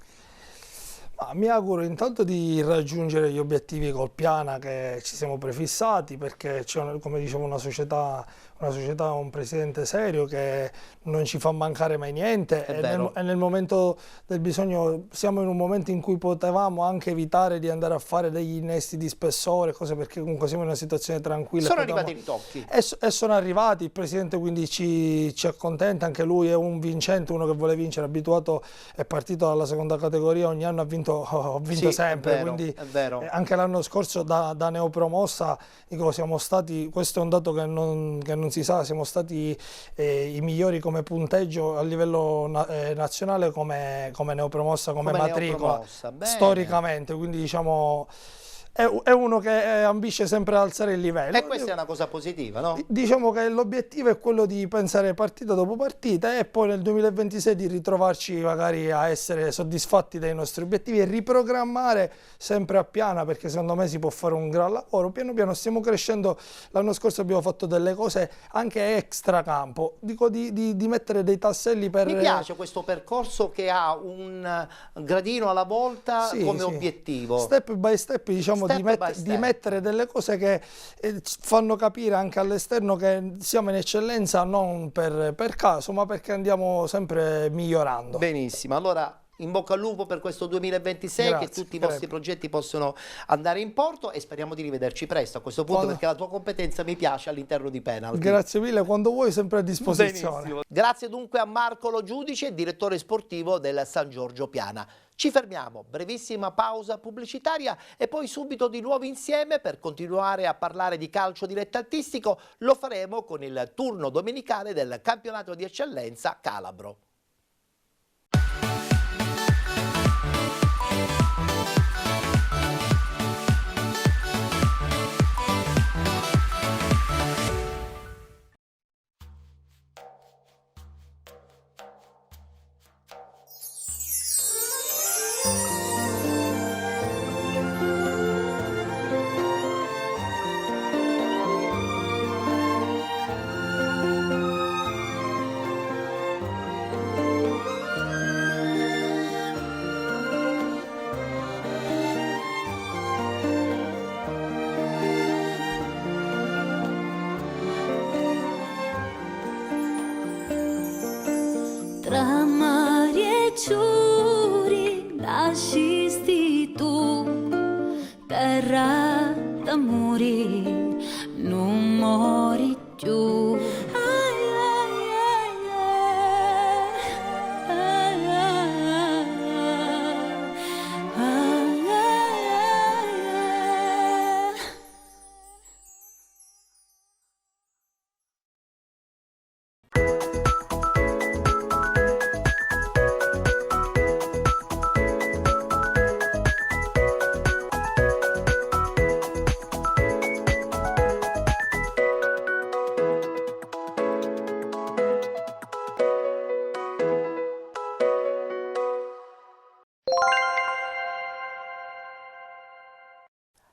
Mi auguro intanto di raggiungere gli obiettivi col Piana che ci siamo prefissati, perché c'è, come dicevo, una società, un presidente serio che non ci fa mancare mai niente e nel momento del bisogno siamo in un momento in cui potevamo anche evitare di andare a fare degli innesti di spessore, cose, perché comunque siamo in una situazione tranquilla. Sono arrivati i ritocchi. E sono arrivati, il presidente quindi ci accontenta, anche lui è un vincente, uno che vuole vincere, abituato, è partito dalla seconda categoria, ogni anno ha vinto sì, sempre, è vero, quindi è vero. Anche l'anno scorso da neopromossa, dico, siamo stati, questo è un dato che non si sa, siamo stati i migliori come punteggio a livello nazionale, come neopromossa, come matricola, storicamente, quindi diciamo è uno che ambisce sempre ad alzare il livello. E questa è una cosa positiva, no? Diciamo che l'obiettivo è quello di pensare partita dopo partita e poi nel 2026 di ritrovarci magari a essere soddisfatti dei nostri obiettivi e riprogrammare sempre a Piana, perché secondo me si può fare un gran lavoro. Piano piano stiamo crescendo, l'anno scorso abbiamo fatto delle cose anche extra campo, dico di mettere dei tasselli per... Mi piace questo percorso che ha un gradino alla volta come obiettivo. Step by step, diciamo, di mettere delle cose che fanno capire anche all'esterno che siamo in eccellenza non per caso, ma perché andiamo sempre migliorando. Benissimo, allora in bocca al lupo per questo 2026, Grazie, che tutti i prego. vostri progetti possono andare in porto e speriamo di rivederci presto a questo punto, Quando- perché la tua competenza mi piace all'interno di Penalty. Grazie mille, quando vuoi sempre a disposizione. Benissimo. Grazie dunque a Marco Lo Giudice, direttore sportivo del San Giorgio Piana. Ci fermiamo, brevissima pausa pubblicitaria e poi subito di nuovo insieme per continuare a parlare di calcio dilettantistico. Lo faremo con il turno domenicale del campionato di eccellenza calabro. Tra mari e giuri lascisti tu, terra d'amori, non mori più. Ai, ai, ai, ai, ai, ai, ai, ai.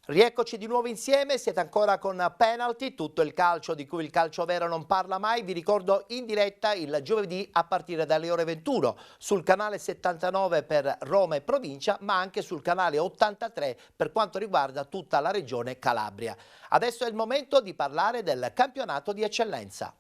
Rieccoci di nuovo insieme, siete ancora con Penalty, tutto il calcio di cui il calcio vero non parla mai. Vi ricordo in diretta il giovedì a partire dalle ore 21 sul canale 79 per Roma e provincia, ma anche sul canale 83 per quanto riguarda tutta la regione Calabria. Adesso è il momento di parlare del campionato di eccellenza.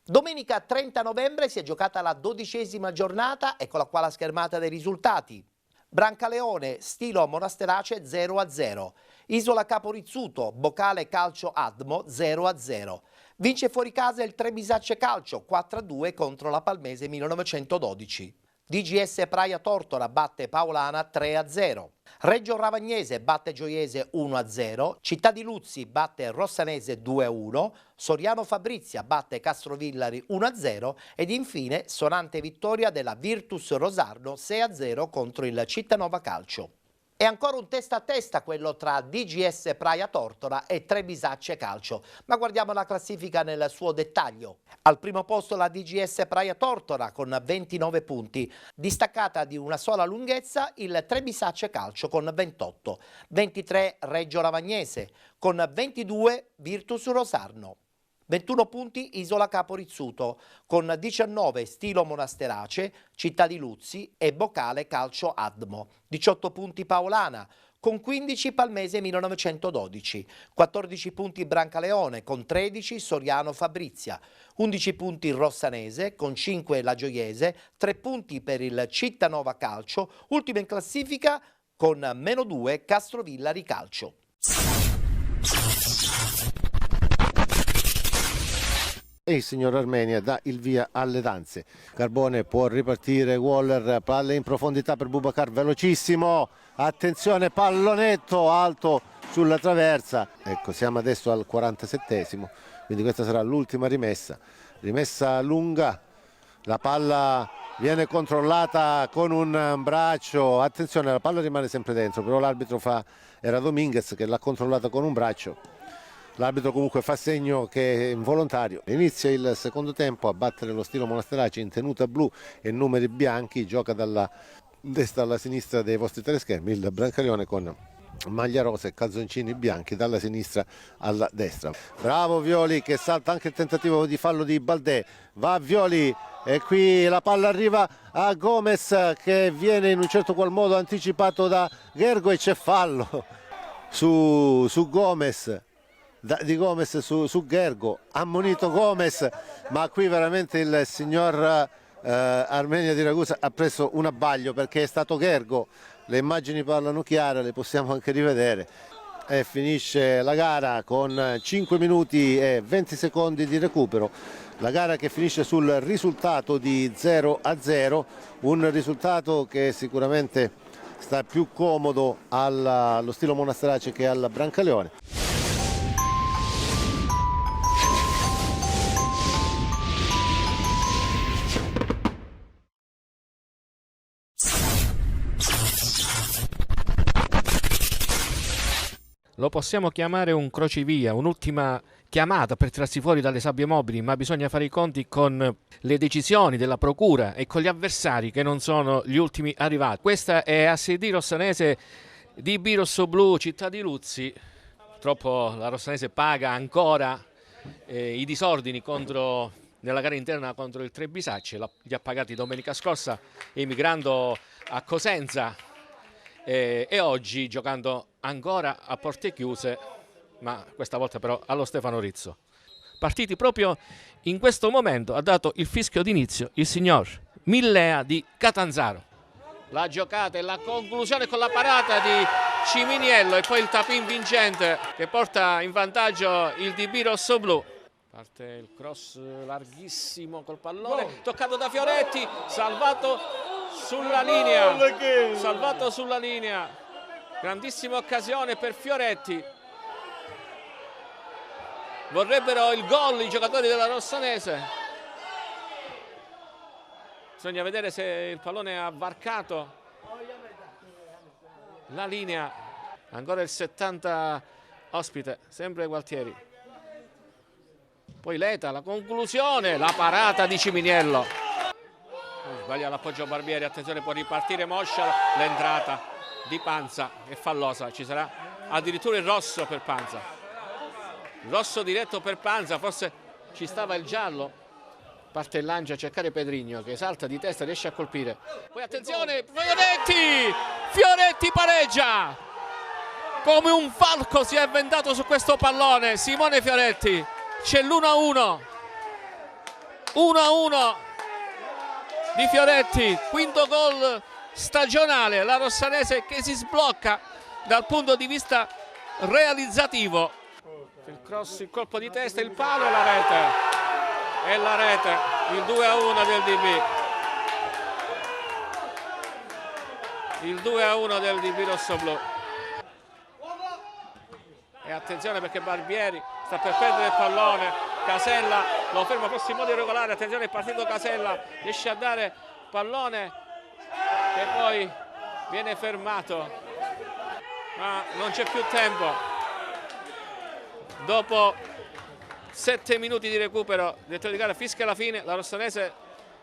Domenica 30 novembre si è giocata la 12ª giornata, eccola qua la schermata dei risultati. Brancaleone, Stilo Monasterace 0-0. Isola Capo Rizzuto, Bocale Calcio Admo 0-0. Vince fuori casa il Trebisacce Calcio 4-2 contro la Palmese 1912. DGS Praia Tortora batte Paolana 3-0. Reggio Ravagnese batte Gioiese 1-0. Città di Luzzi batte Rossanese 2-1. Soriano Fabrizia batte Castrovillari 1-0 ed infine sonante vittoria della Virtus Rosarno 6-0 contro il Cittanova Calcio. È ancora un testa a testa quello tra DGS Praia Tortora e Trebisacce Calcio, ma guardiamo la classifica nel suo dettaglio. Al primo posto la DGS Praia Tortora con 29 punti, distaccata di una sola lunghezza il Trebisacce Calcio con 28, 23 Reggio Ravagnese, con 22 Virtus Rosarno. 21 punti Isola Capo Rizzuto, con 19 Stilo Monasterace, Città di Luzzi e Bocale Calcio Admo. 18 punti Paolana, con 15 Palmese 1912. 14 punti Brancaleone, con 13 Soriano Fabrizia. 11 punti Rossanese, con 5 la Gioiese. 3 punti per il Cittanova Calcio. Ultima in classifica con -2 Castrovillari Calcio. E il signor Armenia dà il via alle danze. Carbone può ripartire, Waller, palle in profondità per Boubacar, velocissimo, attenzione, pallonetto alto sulla traversa. Ecco, siamo adesso al 47esimo, quindi questa sarà l'ultima rimessa lunga, la palla viene controllata con un braccio, attenzione, la palla rimane sempre dentro, però l'arbitro era Dominguez che l'ha controllata con un braccio. L'arbitro comunque fa segno che è involontario. Inizia il secondo tempo a battere lo Stilo Monasterace in tenuta blu e numeri bianchi, gioca dalla destra alla sinistra dei vostri teleschermi il Brancaleone con maglia rosa e calzoncini bianchi dalla sinistra alla destra. Bravo Violi che salta anche il tentativo di fallo di Baldé, va Violi e qui la palla arriva a Gomez che viene in un certo qual modo anticipato da Gergo e c'è fallo su Gomez. di Gomez su Gergo, ammonito Gomez, ma qui veramente il signor Armenia di Ragusa ha preso un abbaglio perché è stato Gergo. Le immagini parlano chiare, le possiamo anche rivedere. E finisce la gara con 5 minuti e 20 secondi di recupero. La gara che finisce sul risultato di 0-0, un risultato che sicuramente sta più comodo allo Stilo Monasterace che al Brancaleone. Lo possiamo chiamare un crocevia, un'ultima chiamata per tirarsi fuori dalle sabbie mobili, ma bisogna fare i conti con le decisioni della procura e con gli avversari che non sono gli ultimi arrivati. Questa è ASD Rossanese di DB Rossoblu, città di Luzzi. Purtroppo la Rossanese paga ancora i disordini nella gara interna contro il Trebisacce, li ha pagati domenica scorsa emigrando a Cosenza e oggi giocando ancora a porte chiuse, ma questa volta però allo Stefano Rizzo. Partiti proprio in questo momento, ha dato il fischio d'inizio il signor Millea di Catanzaro. La giocata e la conclusione con la parata di Ciminiello e poi il tapin vincente che porta in vantaggio il DB Rossoblu. Parte il cross larghissimo col pallone, toccato da Fioretti, salvato sulla linea, grandissima occasione per Fioretti. Vorrebbero il gol i giocatori della Rossanese. Bisogna vedere se il pallone ha varcato la linea. Ancora il 70 ospite, sempre Gualtieri. Poi Leta, la conclusione, la parata di Ciminiello. Sbaglia l'appoggio Barbieri, attenzione, può ripartire Moscia, l'entrata di Panza è fallosa, ci sarà addirittura il rosso per Panza. Rosso diretto per Panza, forse ci stava il giallo. Parte il lancio a cercare Pedrigno che salta di testa, riesce a colpire. Poi attenzione, Fioretti pareggia! Come un falco si è avventato su questo pallone Simone Fioretti. C'è l'1-1. 1-1 di Fioretti, quinto gol stagionale, la Rossanese che si sblocca dal punto di vista realizzativo. Il cross, il colpo di testa, il palo e la rete. E la rete, il 2-1 del DB. Il 2-1 del DB Rossoblu. E attenzione perché Barbieri sta per perdere il pallone, Casella lo ferma forse in modo irregolare, attenzione, è partito Casella, riesce a dare pallone che poi viene fermato, ma non c'è più tempo. Dopo 7 minuti di recupero, il direttore di gara fischia alla fine, la Rossanese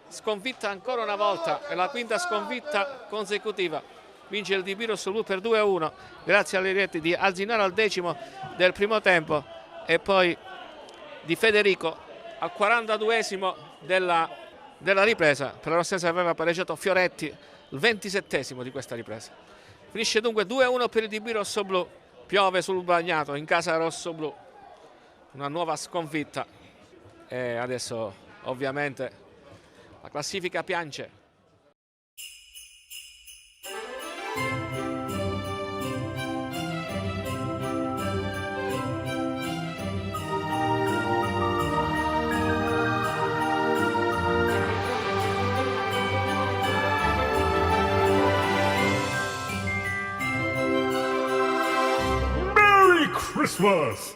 sconfitta ancora una volta, è la quinta sconfitta consecutiva. Vince il DB Rossoblu per 2-1 grazie alle reti di Alzinaro al 10° del primo tempo e poi di Federico al 42° della ripresa. Per la Rossanese aveva pareggiato Fioretti il 27° di questa ripresa. Finisce dunque 2-1 per il DB Rossoblu. Piove sul bagnato in casa Rossoblu. Una nuova sconfitta e adesso ovviamente la classifica piange. Christmas!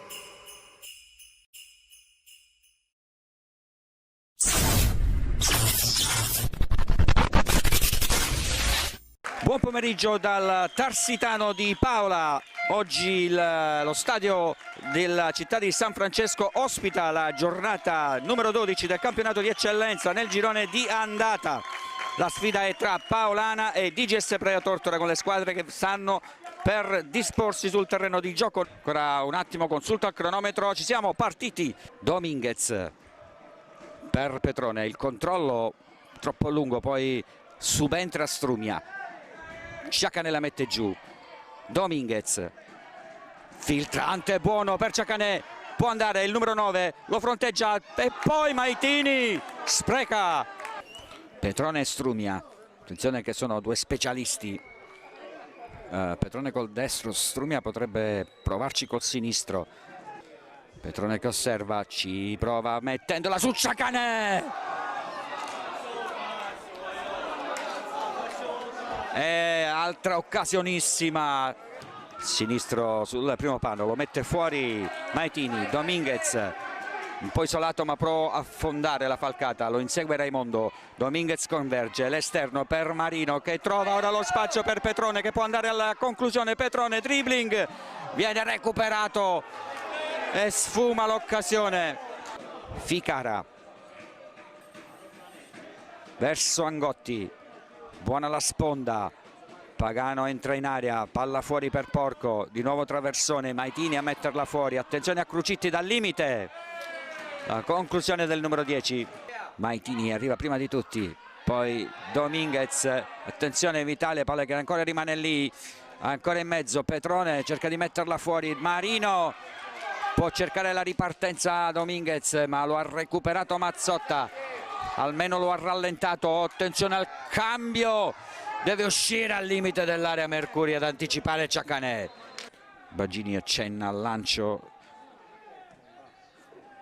Buon pomeriggio dal Tarsitano di Paola. Oggi lo stadio della città di San Francesco ospita la giornata numero 12 del campionato di eccellenza nel girone di andata. La sfida è tra Paolana e DGS Praia Tortora, con le squadre che stanno per disporsi sul terreno di gioco. Ancora un attimo, consulto al cronometro, ci siamo partiti. Dominguez per Petrone, il controllo troppo lungo, poi subentra Strumia. Ciacanè mette giù. Dominguez, filtrante buono per Ciacanè, può andare il numero 9, lo fronteggia e poi Maitini spreca. Petrone e Strumia, attenzione che sono due specialisti. Petrone col destro, Strumia potrebbe provarci col sinistro. Petrone che osserva, ci prova mettendola su Ciacanè. E altra occasionissima. Sinistro sul primo palo, lo mette fuori Maitini. Dominguez un po' isolato ma prova a affondare la falcata, lo insegue Raimondo. Dominguez converge, l'esterno per Marino che trova ora lo spazio per Petrone che può andare alla conclusione. Petrone, dribbling, viene recuperato e sfuma l'occasione. Ficara verso Angotti, buona la sponda. Pagano entra in area, palla fuori per Porco, di nuovo traversone, Maitini a metterla fuori, attenzione a Crucitti dal limite, la conclusione del numero 10. Maitini arriva prima di tutti, poi Dominguez, attenzione Vitale, palla che ancora rimane lì, ancora in mezzo, Petrone cerca di metterla fuori, Marino può cercare la ripartenza Dominguez ma lo ha recuperato Mazzotta, almeno lo ha rallentato, attenzione al cambio. Deve uscire al limite dell'area Mercuri ad anticipare Ciacanè. Baggini accenna al lancio.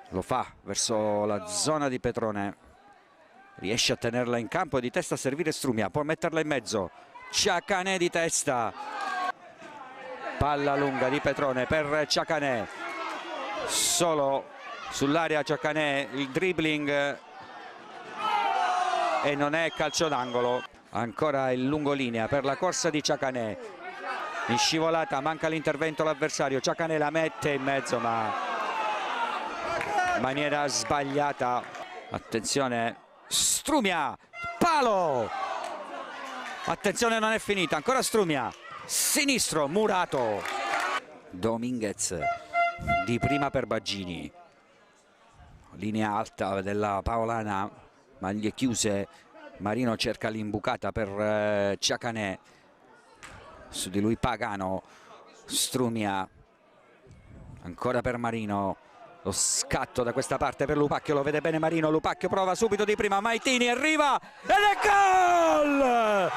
Lo fa verso la zona di Petrone. Riesce a tenerla in campo e di testa a servire Strumia. Può metterla in mezzo. Ciacanè di testa. Palla lunga di Petrone per Ciacanè. Solo sull'area Ciacanè. Il dribbling. E non è calcio d'angolo. Ancora il lungolinea per la corsa di Ciacanè, in scivolata manca l'intervento l'avversario, Ciacanè la mette in mezzo ma in maniera sbagliata. Attenzione Strumia, palo, attenzione non è finita, ancora Strumia, sinistro Murato. Dominguez di prima per Baggini, linea alta della Paolana, maglie chiuse. Marino cerca l'imbucata per Ciacanè, su di lui Pagano. Strumia ancora per Marino, lo scatto da questa parte per Lupacchio, lo vede bene Marino, Lupacchio prova subito di prima, Maitini arriva ed è gol!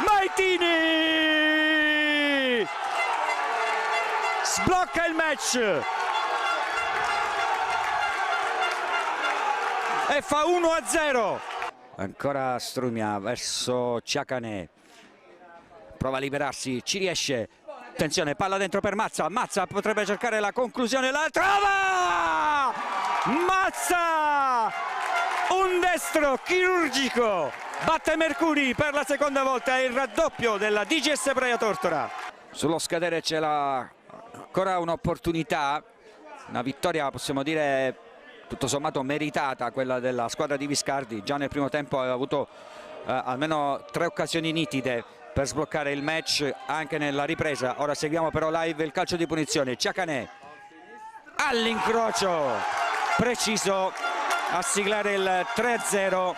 Maitini sblocca il match e fa 1-0. Ancora Strumia verso Ciacanè, prova a liberarsi, ci riesce, attenzione palla dentro per Mazza, Mazza potrebbe cercare la conclusione, la trova! Mazza! Un destro chirurgico, batte Mercuri per la seconda volta, è il raddoppio della DGS Praia Tortora. Sullo scadere c'è ancora un'opportunità, una vittoria possiamo dire tutto sommato meritata, quella della squadra di Viscardi. Già nel primo tempo aveva avuto almeno 3 occasioni nitide per sbloccare il match anche nella ripresa. Ora seguiamo però live il calcio di punizione. Ciacanè all'incrocio preciso a siglare il 3-0.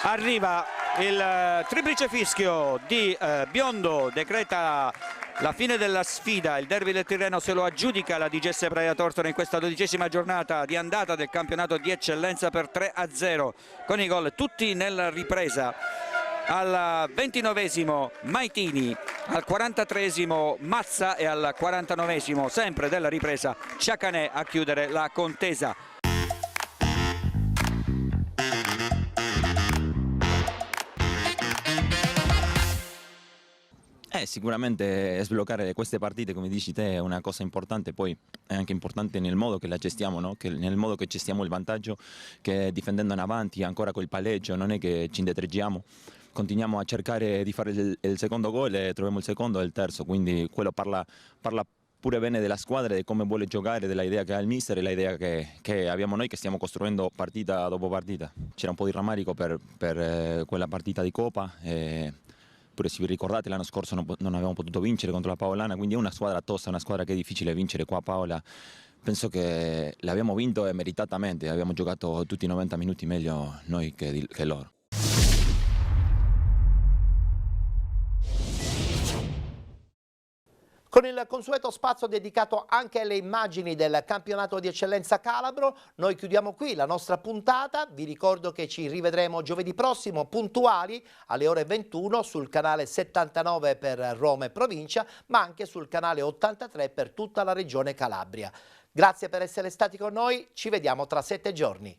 Arriva il triplice fischio di Biondo, decreta la fine della sfida, il derby del Tirreno se lo aggiudica la DGS Praia Tortora in questa 12ª giornata di andata del campionato di eccellenza per 3-0, con i gol tutti nella ripresa. Al 29esimo Maitini, al 43esimo Mazza e al 49esimo sempre della ripresa Ciacanè a chiudere la contesa. Sicuramente sbloccare queste partite, come dici te, è una cosa importante, poi è anche importante nel modo che la gestiamo, no? Nel modo che gestiamo il vantaggio, che difendendo in avanti ancora col palleggio, non è che ci indietreggiamo, continuiamo a cercare di fare il secondo gol e troviamo il secondo e il terzo, quindi quello parla pure bene della squadra, di come vuole giocare, della idea che ha il mister e l'idea che abbiamo noi, che stiamo costruendo partita dopo partita. C'era un po' di rammarico per quella partita di Coppa. Pure se vi ricordate l'anno scorso non avevamo potuto vincere contro la Paolana, quindi è una squadra tosta, una squadra che è difficile vincere qua a Paola. Penso che l'abbiamo vinto e meritatamente, abbiamo giocato tutti i 90 minuti meglio noi che loro. Con il consueto spazio dedicato anche alle immagini del campionato di eccellenza calabro, noi chiudiamo qui la nostra puntata. Vi ricordo che ci rivedremo giovedì prossimo puntuali alle ore 21 sul canale 79 per Roma e provincia, ma anche sul canale 83 per tutta la regione Calabria. Grazie per essere stati con noi, ci vediamo tra 7 giorni.